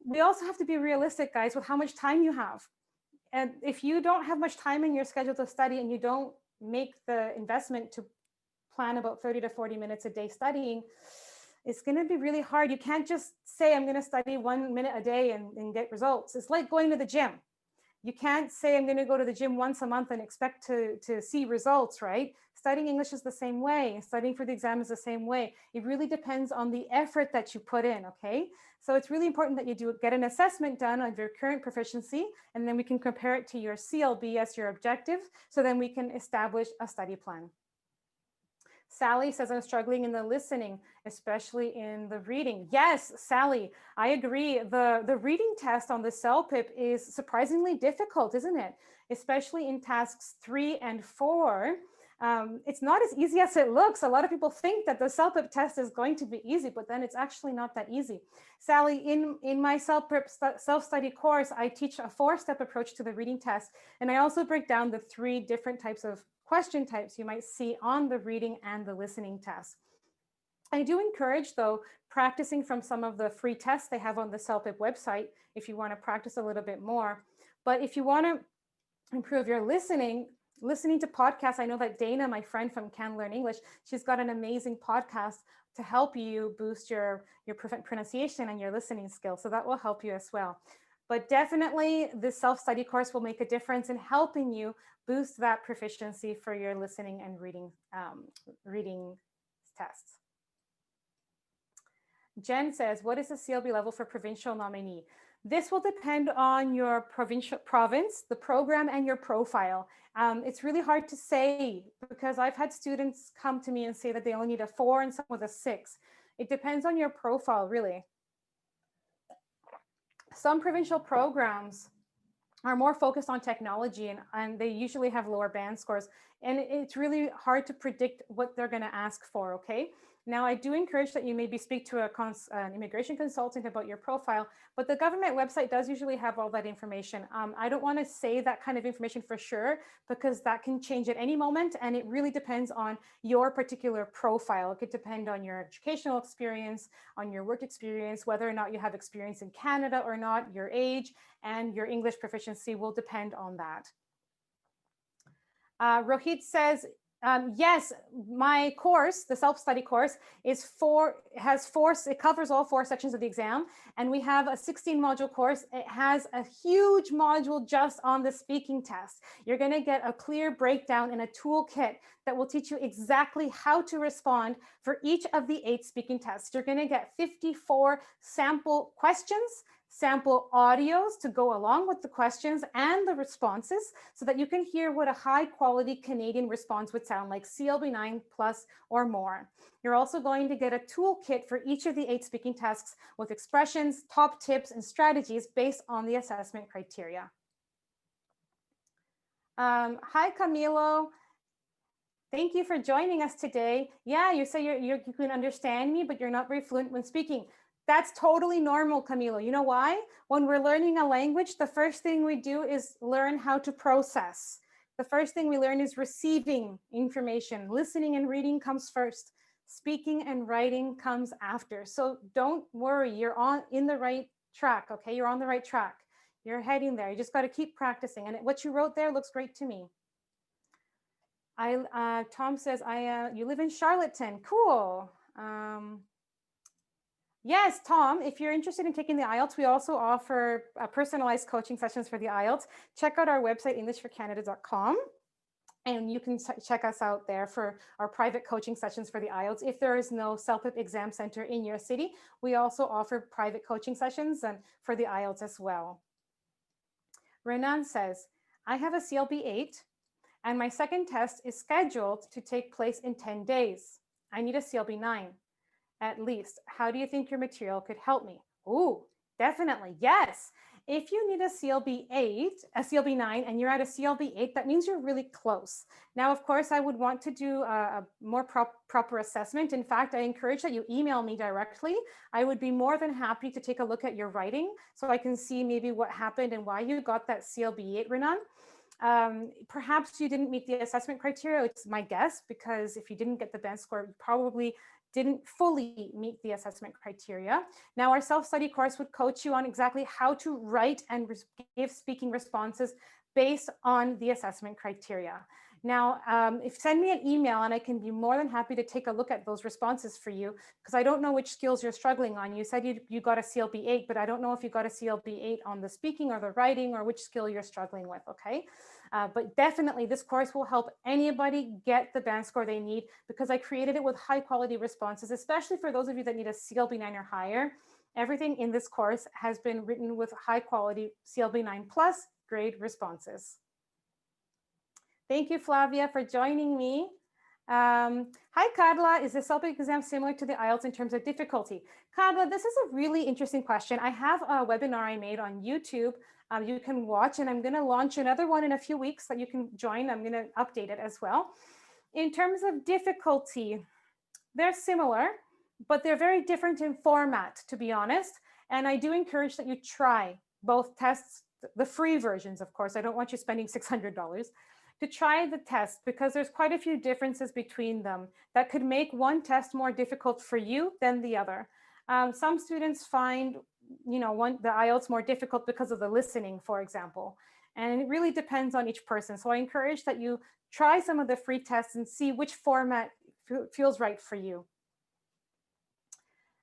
We also have to be realistic, guys, with how much time you have. And if you don't have much time in your schedule to study and you don't make the investment to plan about 30 to 40 minutes a day studying, it's going to be really hard. You can't just say, I'm going to study 1 minute a day and get results. It's like going to the gym. You can't say, I'm going to go to the gym once a month and expect to see results, right? Studying English is the same way. Studying for the exam is the same way. It really depends on the effort that you put in, okay? So it's really important that you get an assessment done of your current proficiency, and then we can compare it to your CLB as your objective, so then we can establish a study plan. Sally says, I'm struggling in the listening, especially in the reading. Yes, Sally, I agree. The reading test on the CELPIP is surprisingly difficult, isn't it? Especially in tasks 3 and 4. It's not as easy as it looks. A lot of people think that the CELPIP test is going to be easy, but then it's actually not that easy. Sally, in my CELPIP self-study course, I teach a 4-step approach to the reading test. And I also break down the 3 different types of question types you might see on the reading and the listening tests. I do encourage, though, practicing from some of the free tests they have on the CELPIP website if you want to practice a little bit more. But if you want to improve your listening to podcasts, I know that Dana, my friend from Can Learn English, she's got an amazing podcast to help you boost your pronunciation and your listening skills. So that will help you as well. But definitely this self-study course will make a difference in helping you boost that proficiency for your listening and reading tests. Jen says, what is the CLB level for provincial nominee? This will depend on your province, the program, and your profile. It's really hard to say because I've had students come to me and say that they only need a 4 and some with a 6. It depends on your profile, really. Some provincial programs are more focused on technology and they usually have lower band scores. And it's really hard to predict what they're going to ask for, okay? Now, I do encourage that you maybe speak to an immigration consultant about your profile, but the government website does usually have all that information. I don't want to say that kind of information for sure, because that can change at any moment, and it really depends on your particular profile. It could depend on your educational experience, on your work experience, whether or not you have experience in Canada or not, your age, and your English proficiency will depend on that. Rohit says, yes, my course, the self-study course, it covers all 4 sections of the exam, and we have a 16-module course. It has a huge module just on the speaking test. You're going to get a clear breakdown and a toolkit that will teach you exactly how to respond for each of the 8 speaking tests. You're going to get 54 sample questions, sample audios to go along with the questions and the responses so that you can hear what a high quality Canadian response would sound like, CLB 9 plus or more. You're also going to get a toolkit for each of the 8 speaking tasks with expressions, top tips, and strategies based on the assessment criteria. Hi, Camilo. Thank you for joining us today. Yeah, you say you can understand me, but you're not very fluent when speaking. That's totally normal, Camilo. You know why? When we're learning a language, the first thing we do is learn how to process. The first thing we learn is receiving information. Listening and reading comes first. Speaking and writing comes after. So don't worry, you're in the right track, okay? You're on the right track. You're heading there. You just got to keep practicing. And what you wrote there looks great to me. Tom says, you live in Charlottetown. Cool. Yes, Tom, if you're interested in taking the IELTS, we also offer personalized coaching sessions for the IELTS. Check out our website, englishforcanada.com. And you can check us out there for our private coaching sessions for the IELTS. If there is no CELPIP exam center in your city, we also offer private coaching sessions and for the IELTS as well. Renan says, I have a CLB 8 and my second test is scheduled to take place in 10 days. I need a CLB 9 at least. How do you think your material could help me? Oh, definitely, yes. If you need a CLB 8, a CLB 9, and you're at a CLB 8, that means you're really close. Now, of course, I would want to do a more proper assessment. In fact, I encourage that you email me directly. I would be more than happy to take a look at your writing so I can see maybe what happened and why you got that CLB 8, Renan. Perhaps you didn't meet the assessment criteria. It's my guess, because if you didn't get the band score, you probably didn't fully meet the assessment criteria. Now, our self-study course would coach you on exactly how to write and give speaking responses based on the assessment criteria. Now, send me an email and I can be more than happy to take a look at those responses for you, because I don't know which skills you're struggling on. You said you got a CLB 8, but I don't know if you got a CLB 8 on the speaking or the writing or which skill you're struggling with, okay? But definitely this course will help anybody get the band score they need, because I created it with high quality responses, especially for those of you that need a CLB 9 or higher. Everything in this course has been written with high quality CLB 9 plus grade responses. Thank you, Flavia, for joining me. Hi, Kadla. Is the CELPIP exam similar to the IELTS in terms of difficulty? Kadla, this is a really interesting question. I have a webinar I made on YouTube. You can watch, and I'm going to launch another one in a few weeks that you can join. I'm going to update it as well. In terms of difficulty, they're similar, but they're very different in format, to be honest. And I do encourage that you try both tests, the free versions, of course. I don't want you spending $600 to try the test, because there's quite a few differences between them that could make one test more difficult for you than the other. Some students find, the IELTS more difficult because of the listening, for example, and it really depends on each person. So I encourage that you try some of the free tests and see which format feels right for you.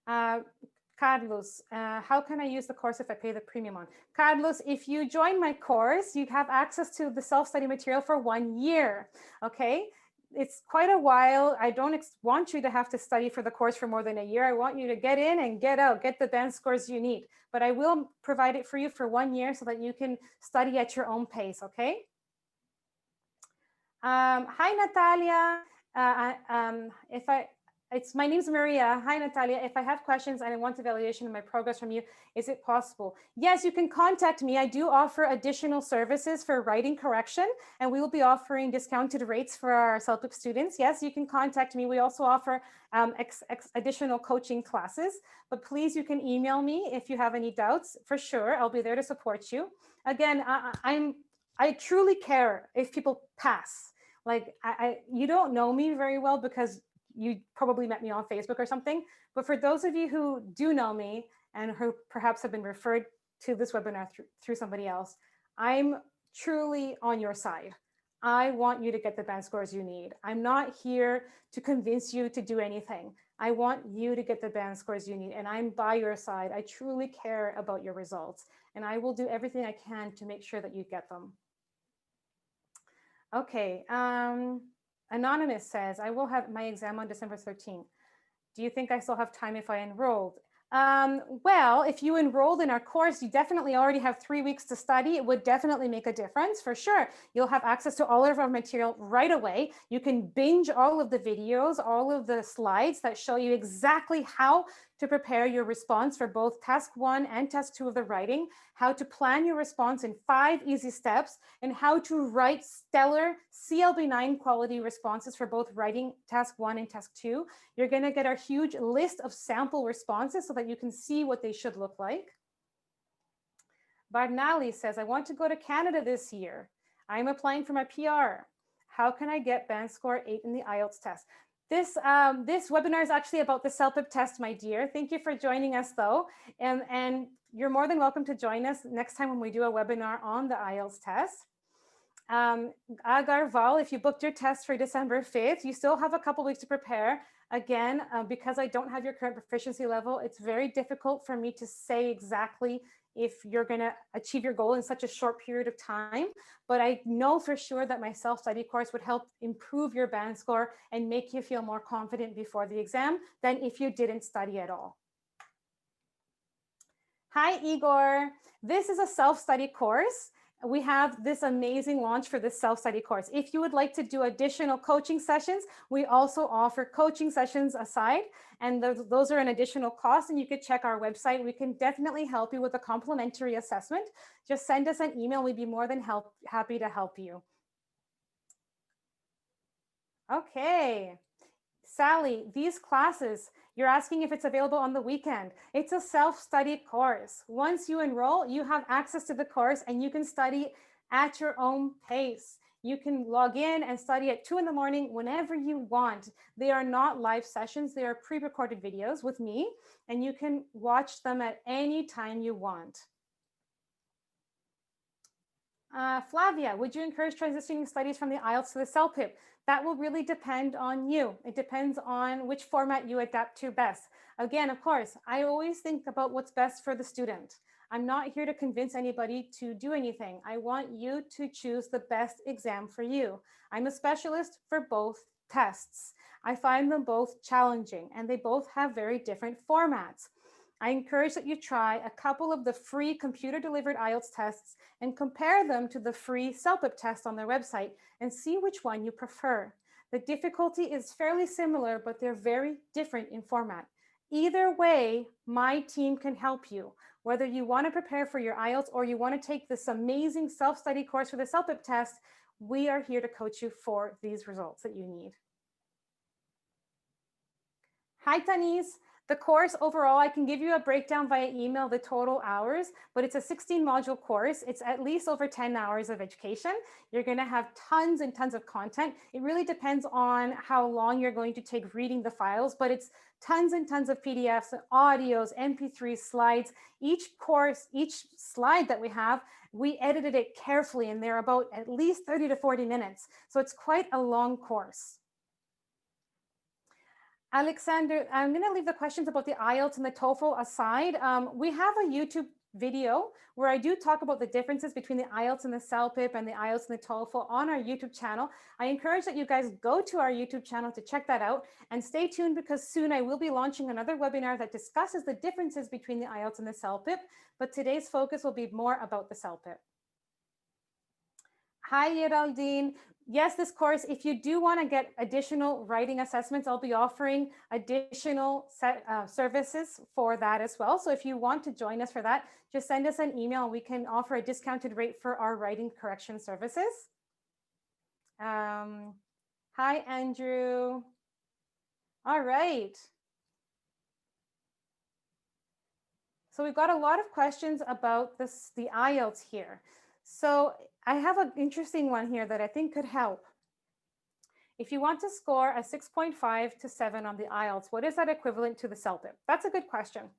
Carlos, how can I use the course if I pay the premium on? Carlos, if you join my course, you have access to the self-study material for 1 year, okay? It's quite a while. I don't want you to have to study for the course for more than a year. I want you to get in and get out, get the band scores you need. But I will provide it for you for 1 year so that you can study at your own pace, okay? Hi, Natalia. My name's Maria. Hi, Natalia. If I have questions and I want a validation of my progress from you, is it possible? Yes, you can contact me. I do offer additional services for writing correction, and we will be offering discounted rates for our CELPIP students. Yes, you can contact me. We also offer additional coaching classes, but please, you can email me if you have any doubts. For sure, I'll be there to support you. Again, I truly care if people pass. Like, you don't know me very well because you probably met me on Facebook or something. But for those of you who do know me and who perhaps have been referred to this webinar through somebody else, I'm truly on your side. I want you to get the band scores you need. I'm not here to convince you to do anything. I want you to get the band scores you need, and I'm by your side. I truly care about your results, and I will do everything I can to make sure that you get them. Okay. Anonymous says, I will have my exam on December 13th. Do you think I still have time if I enrolled? Well, if you enrolled in our course, you definitely already have 3 weeks to study. It would definitely make a difference for sure. You'll have access to all of our material right away. You can binge all of the videos, all of the slides that show you exactly how to prepare your response for both task 1 and task 2 of the writing, how to plan your response in 5 easy steps, and how to write stellar CLB9 quality responses for both writing task 1 and task 2. You're going to get our huge list of sample responses so that you can see what they should look like. Barnali says, I want to go to Canada this year. I'm applying for my PR. How can I get band score 8 in the IELTS test? This webinar is actually about the CELPIP test, my dear. Thank you for joining us, though. And you're more than welcome to join us next time when we do a webinar on the IELTS test. Agar Val, if you booked your test for December 5th, you still have a couple weeks to prepare. Again, because I don't have your current proficiency level, it's very difficult for me to say exactly if you're going to achieve your goal in such a short period of time. But I know for sure that my self-study course would help improve your band score and make you feel more confident before the exam than if you didn't study at all. Hi, Igor. This is a self-study course. We have this amazing launch for this self-study course. If you would like to do additional coaching sessions, we also offer coaching sessions aside, and those are an additional cost, and you could check our website. We can definitely help you with a complimentary assessment. Just send us an email. We'd be more than happy to help you. Okay. Sally, these classes, you're asking if it's available on the weekend. It's a self-study course. Once you enroll, you have access to the course and you can study at your own pace. You can log in and study at 2 in the morning whenever you want. They are not live sessions. They are pre-recorded videos with me, and you can watch them at any time you want. Flavia, would you encourage transitioning studies from the IELTS to the CELPIP? That will really depend on you. It depends on which format you adapt to best. Again, of course, I always think about what's best for the student. I'm not here to convince anybody to do anything. I want you to choose the best exam for you. I'm a specialist for both tests. I find them both challenging, and they both have very different formats. I encourage that you try a couple of the free computer-delivered IELTS tests and compare them to the free CELPIP test on their website and see which one you prefer. The difficulty is fairly similar, but they're very different in format. Either way, my team can help you. Whether you want to prepare for your IELTS or you want to take this amazing self-study course for the CELPIP test, we are here to coach you for these results that you need. Hi, Tanis. The course overall, I can give you a breakdown via email, the total hours, but it's a 16-module course. It's at least over 10 hours of education. You're going to have tons and tons of content. It really depends on how long you're going to take reading the files, but it's tons and tons of PDFs, audios, MP3 slides. Each course, each slide that we have, we edited it carefully, and they're about at least 30 to 40 minutes. So it's quite a long course. Alexander, I'm going to leave the questions about the IELTS and the TOEFL aside. We have a YouTube video where I do talk about the differences between the IELTS and the CELPIP and the IELTS and the TOEFL on our YouTube channel. I encourage that you guys go to our YouTube channel to check that out, and stay tuned because soon I will be launching another webinar that discusses the differences between the IELTS and the CELPIP, but today's focus will be more about the CELPIP. Hi, Geraldine. Yes, this course, if you do want to get additional writing assessments, I'll be offering additional services for that as well. So if you want to join us for that, just send us an email. We can offer a discounted rate for our writing correction services. Hi, Andrew. All right. So we've got a lot of questions about the IELTS here. So I have an interesting one here that I think could help. If you want to score a 6.5 to 7 on the IELTS, what is that equivalent to the CELPIP? That's a good question.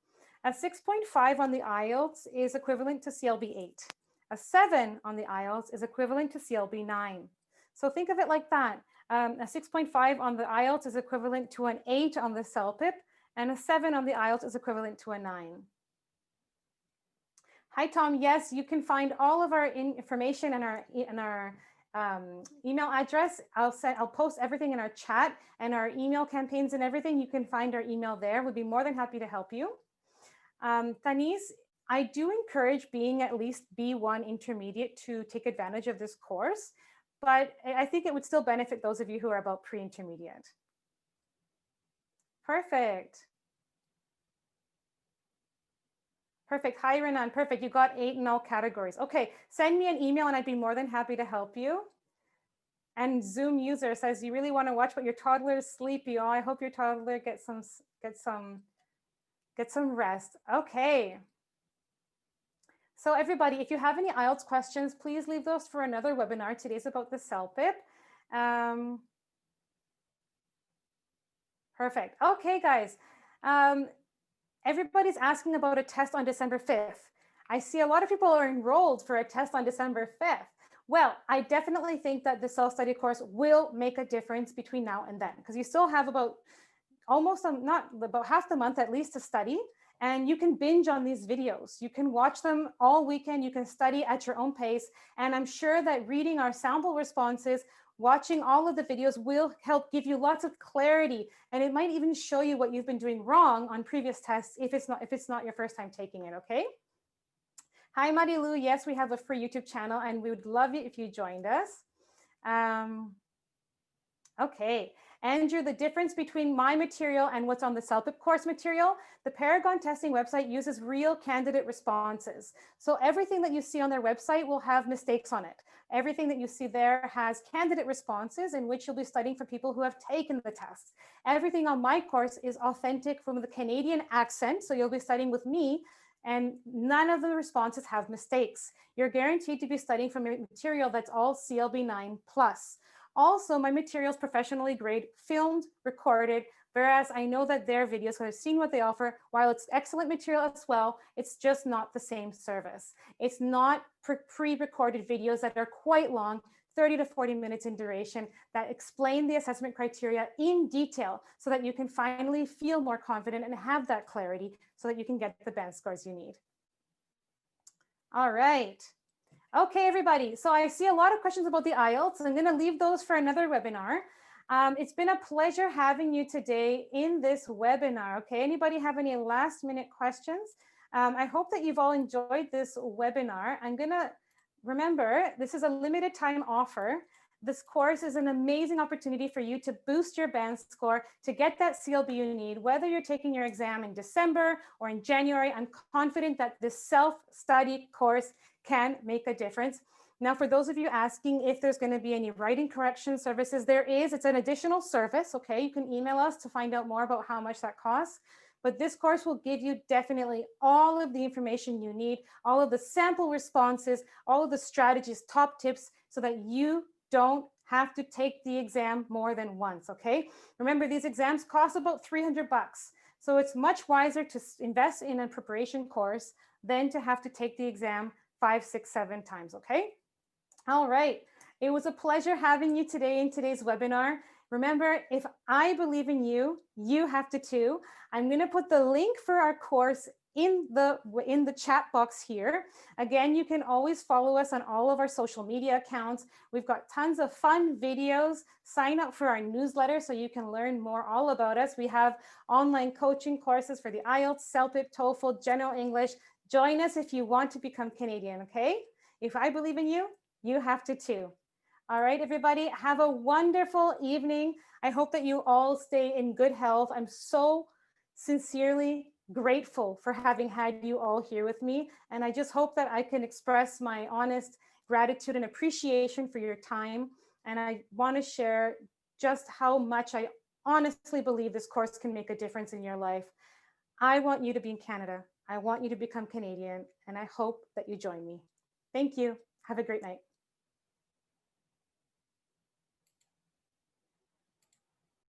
A 6.5 on the IELTS is equivalent to CLB 8. A 7 on the IELTS is equivalent to CLB 9. So think of it like that. A 6.5 on the IELTS is equivalent to an 8 on the CELPIP, and a 7 on the IELTS is equivalent to a 9. Hi, Tom. Yes, you can find all of our information in our email address. I'll post everything in our chat and our email campaigns and everything. You can find our email there. We'd be more than happy to help you. Tanis, I do encourage being at least B1 intermediate to take advantage of this course, but I think it would still benefit those of you who are about pre-intermediate. Perfect. Perfect. Hi, Renan. Perfect. You got 8 in all categories. Okay, send me an email and I'd be more than happy to help you. And Zoom user says you really want to watch, but your toddler is sleepy. Oh, I hope your toddler gets some rest. Okay. So everybody, if you have any IELTS questions, please leave those for another webinar. Today's about the CELPIP. Perfect. Okay, guys. Everybody's asking about a test on December 5th. I see a lot of people are enrolled for a test on December 5th. Well, I definitely think that the self-study course will make a difference between now and then, because you still have about about half the month at least to study, and you can binge on these videos. You can watch them all weekend. You can study at your own pace. And I'm sure that reading our sample responses, watching all of the videos will help give you lots of clarity, and it might even show you what you've been doing wrong on previous tests if it's not your first time taking it. Okay. Hi, Marilu. Yes, we have a free YouTube channel, and we would love it if you joined us. Okay, Andrew, the difference between my material and what's on the CELPIP course material, the Paragon testing website uses real candidate responses. So everything that you see on their website will have mistakes on it. Everything that you see there has candidate responses in which you'll be studying for people who have taken the test. Everything on my course is authentic from the Canadian accent. So you'll be studying with me, and none of the responses have mistakes. You're guaranteed to be studying from a material that's all CLB 9 plus. Also, my material is professionally graded, filmed, recorded, whereas I know that their videos, so I've seen what they offer, while it's excellent material as well, it's just not the same service. It's not pre-recorded videos that are quite long, 30 to 40 minutes in duration, that explain the assessment criteria in detail so that you can finally feel more confident and have that clarity so that you can get the band scores you need. All right. Okay, everybody. So I see a lot of questions about the IELTS. I'm going to leave those for another webinar. It's been a pleasure having you today in this webinar. Okay, anybody have any last minute questions? I hope that you've all enjoyed this webinar. I'm going to remember, this is a limited time offer. This course is an amazing opportunity for you to boost your band score, to get that CLB you need, whether you're taking your exam in December or in January. I'm confident that this self-study course can make a difference. Now, for those of you asking if there's going to be any writing correction services, there is. It's an additional service. Okay, you can email us to find out more about how much that costs. But this course will give you definitely all of the information you need, all of the sample responses, all of the strategies, top tips, so that you don't have to take the exam more than once. Okay, remember, these exams cost about $300. So it's much wiser to invest in a preparation course than to have to take the exam 5, 6, 7 times. Okay. All right. It was a pleasure having you today in today's webinar. Remember, if I believe in you, you have to too. I'm going to put the link for our course in the chat box here. Again, you can always follow us on all of our social media accounts. We've got tons of fun videos. Sign up for our newsletter so you can learn more all about us. We have online coaching courses for the IELTS, CELPIP, TOEFL, General English. Join us if you want to become Canadian, okay? If I believe in you, you have to too. All right, everybody, have a wonderful evening. I hope that you all stay in good health. I'm so sincerely grateful for having had you all here with me. And I just hope that I can express my honest gratitude and appreciation for your time. And I want to share just how much I honestly believe this course can make a difference in your life. I want you to be in Canada. I want you to become Canadian, and I hope that you join me. Thank you. Have a great night.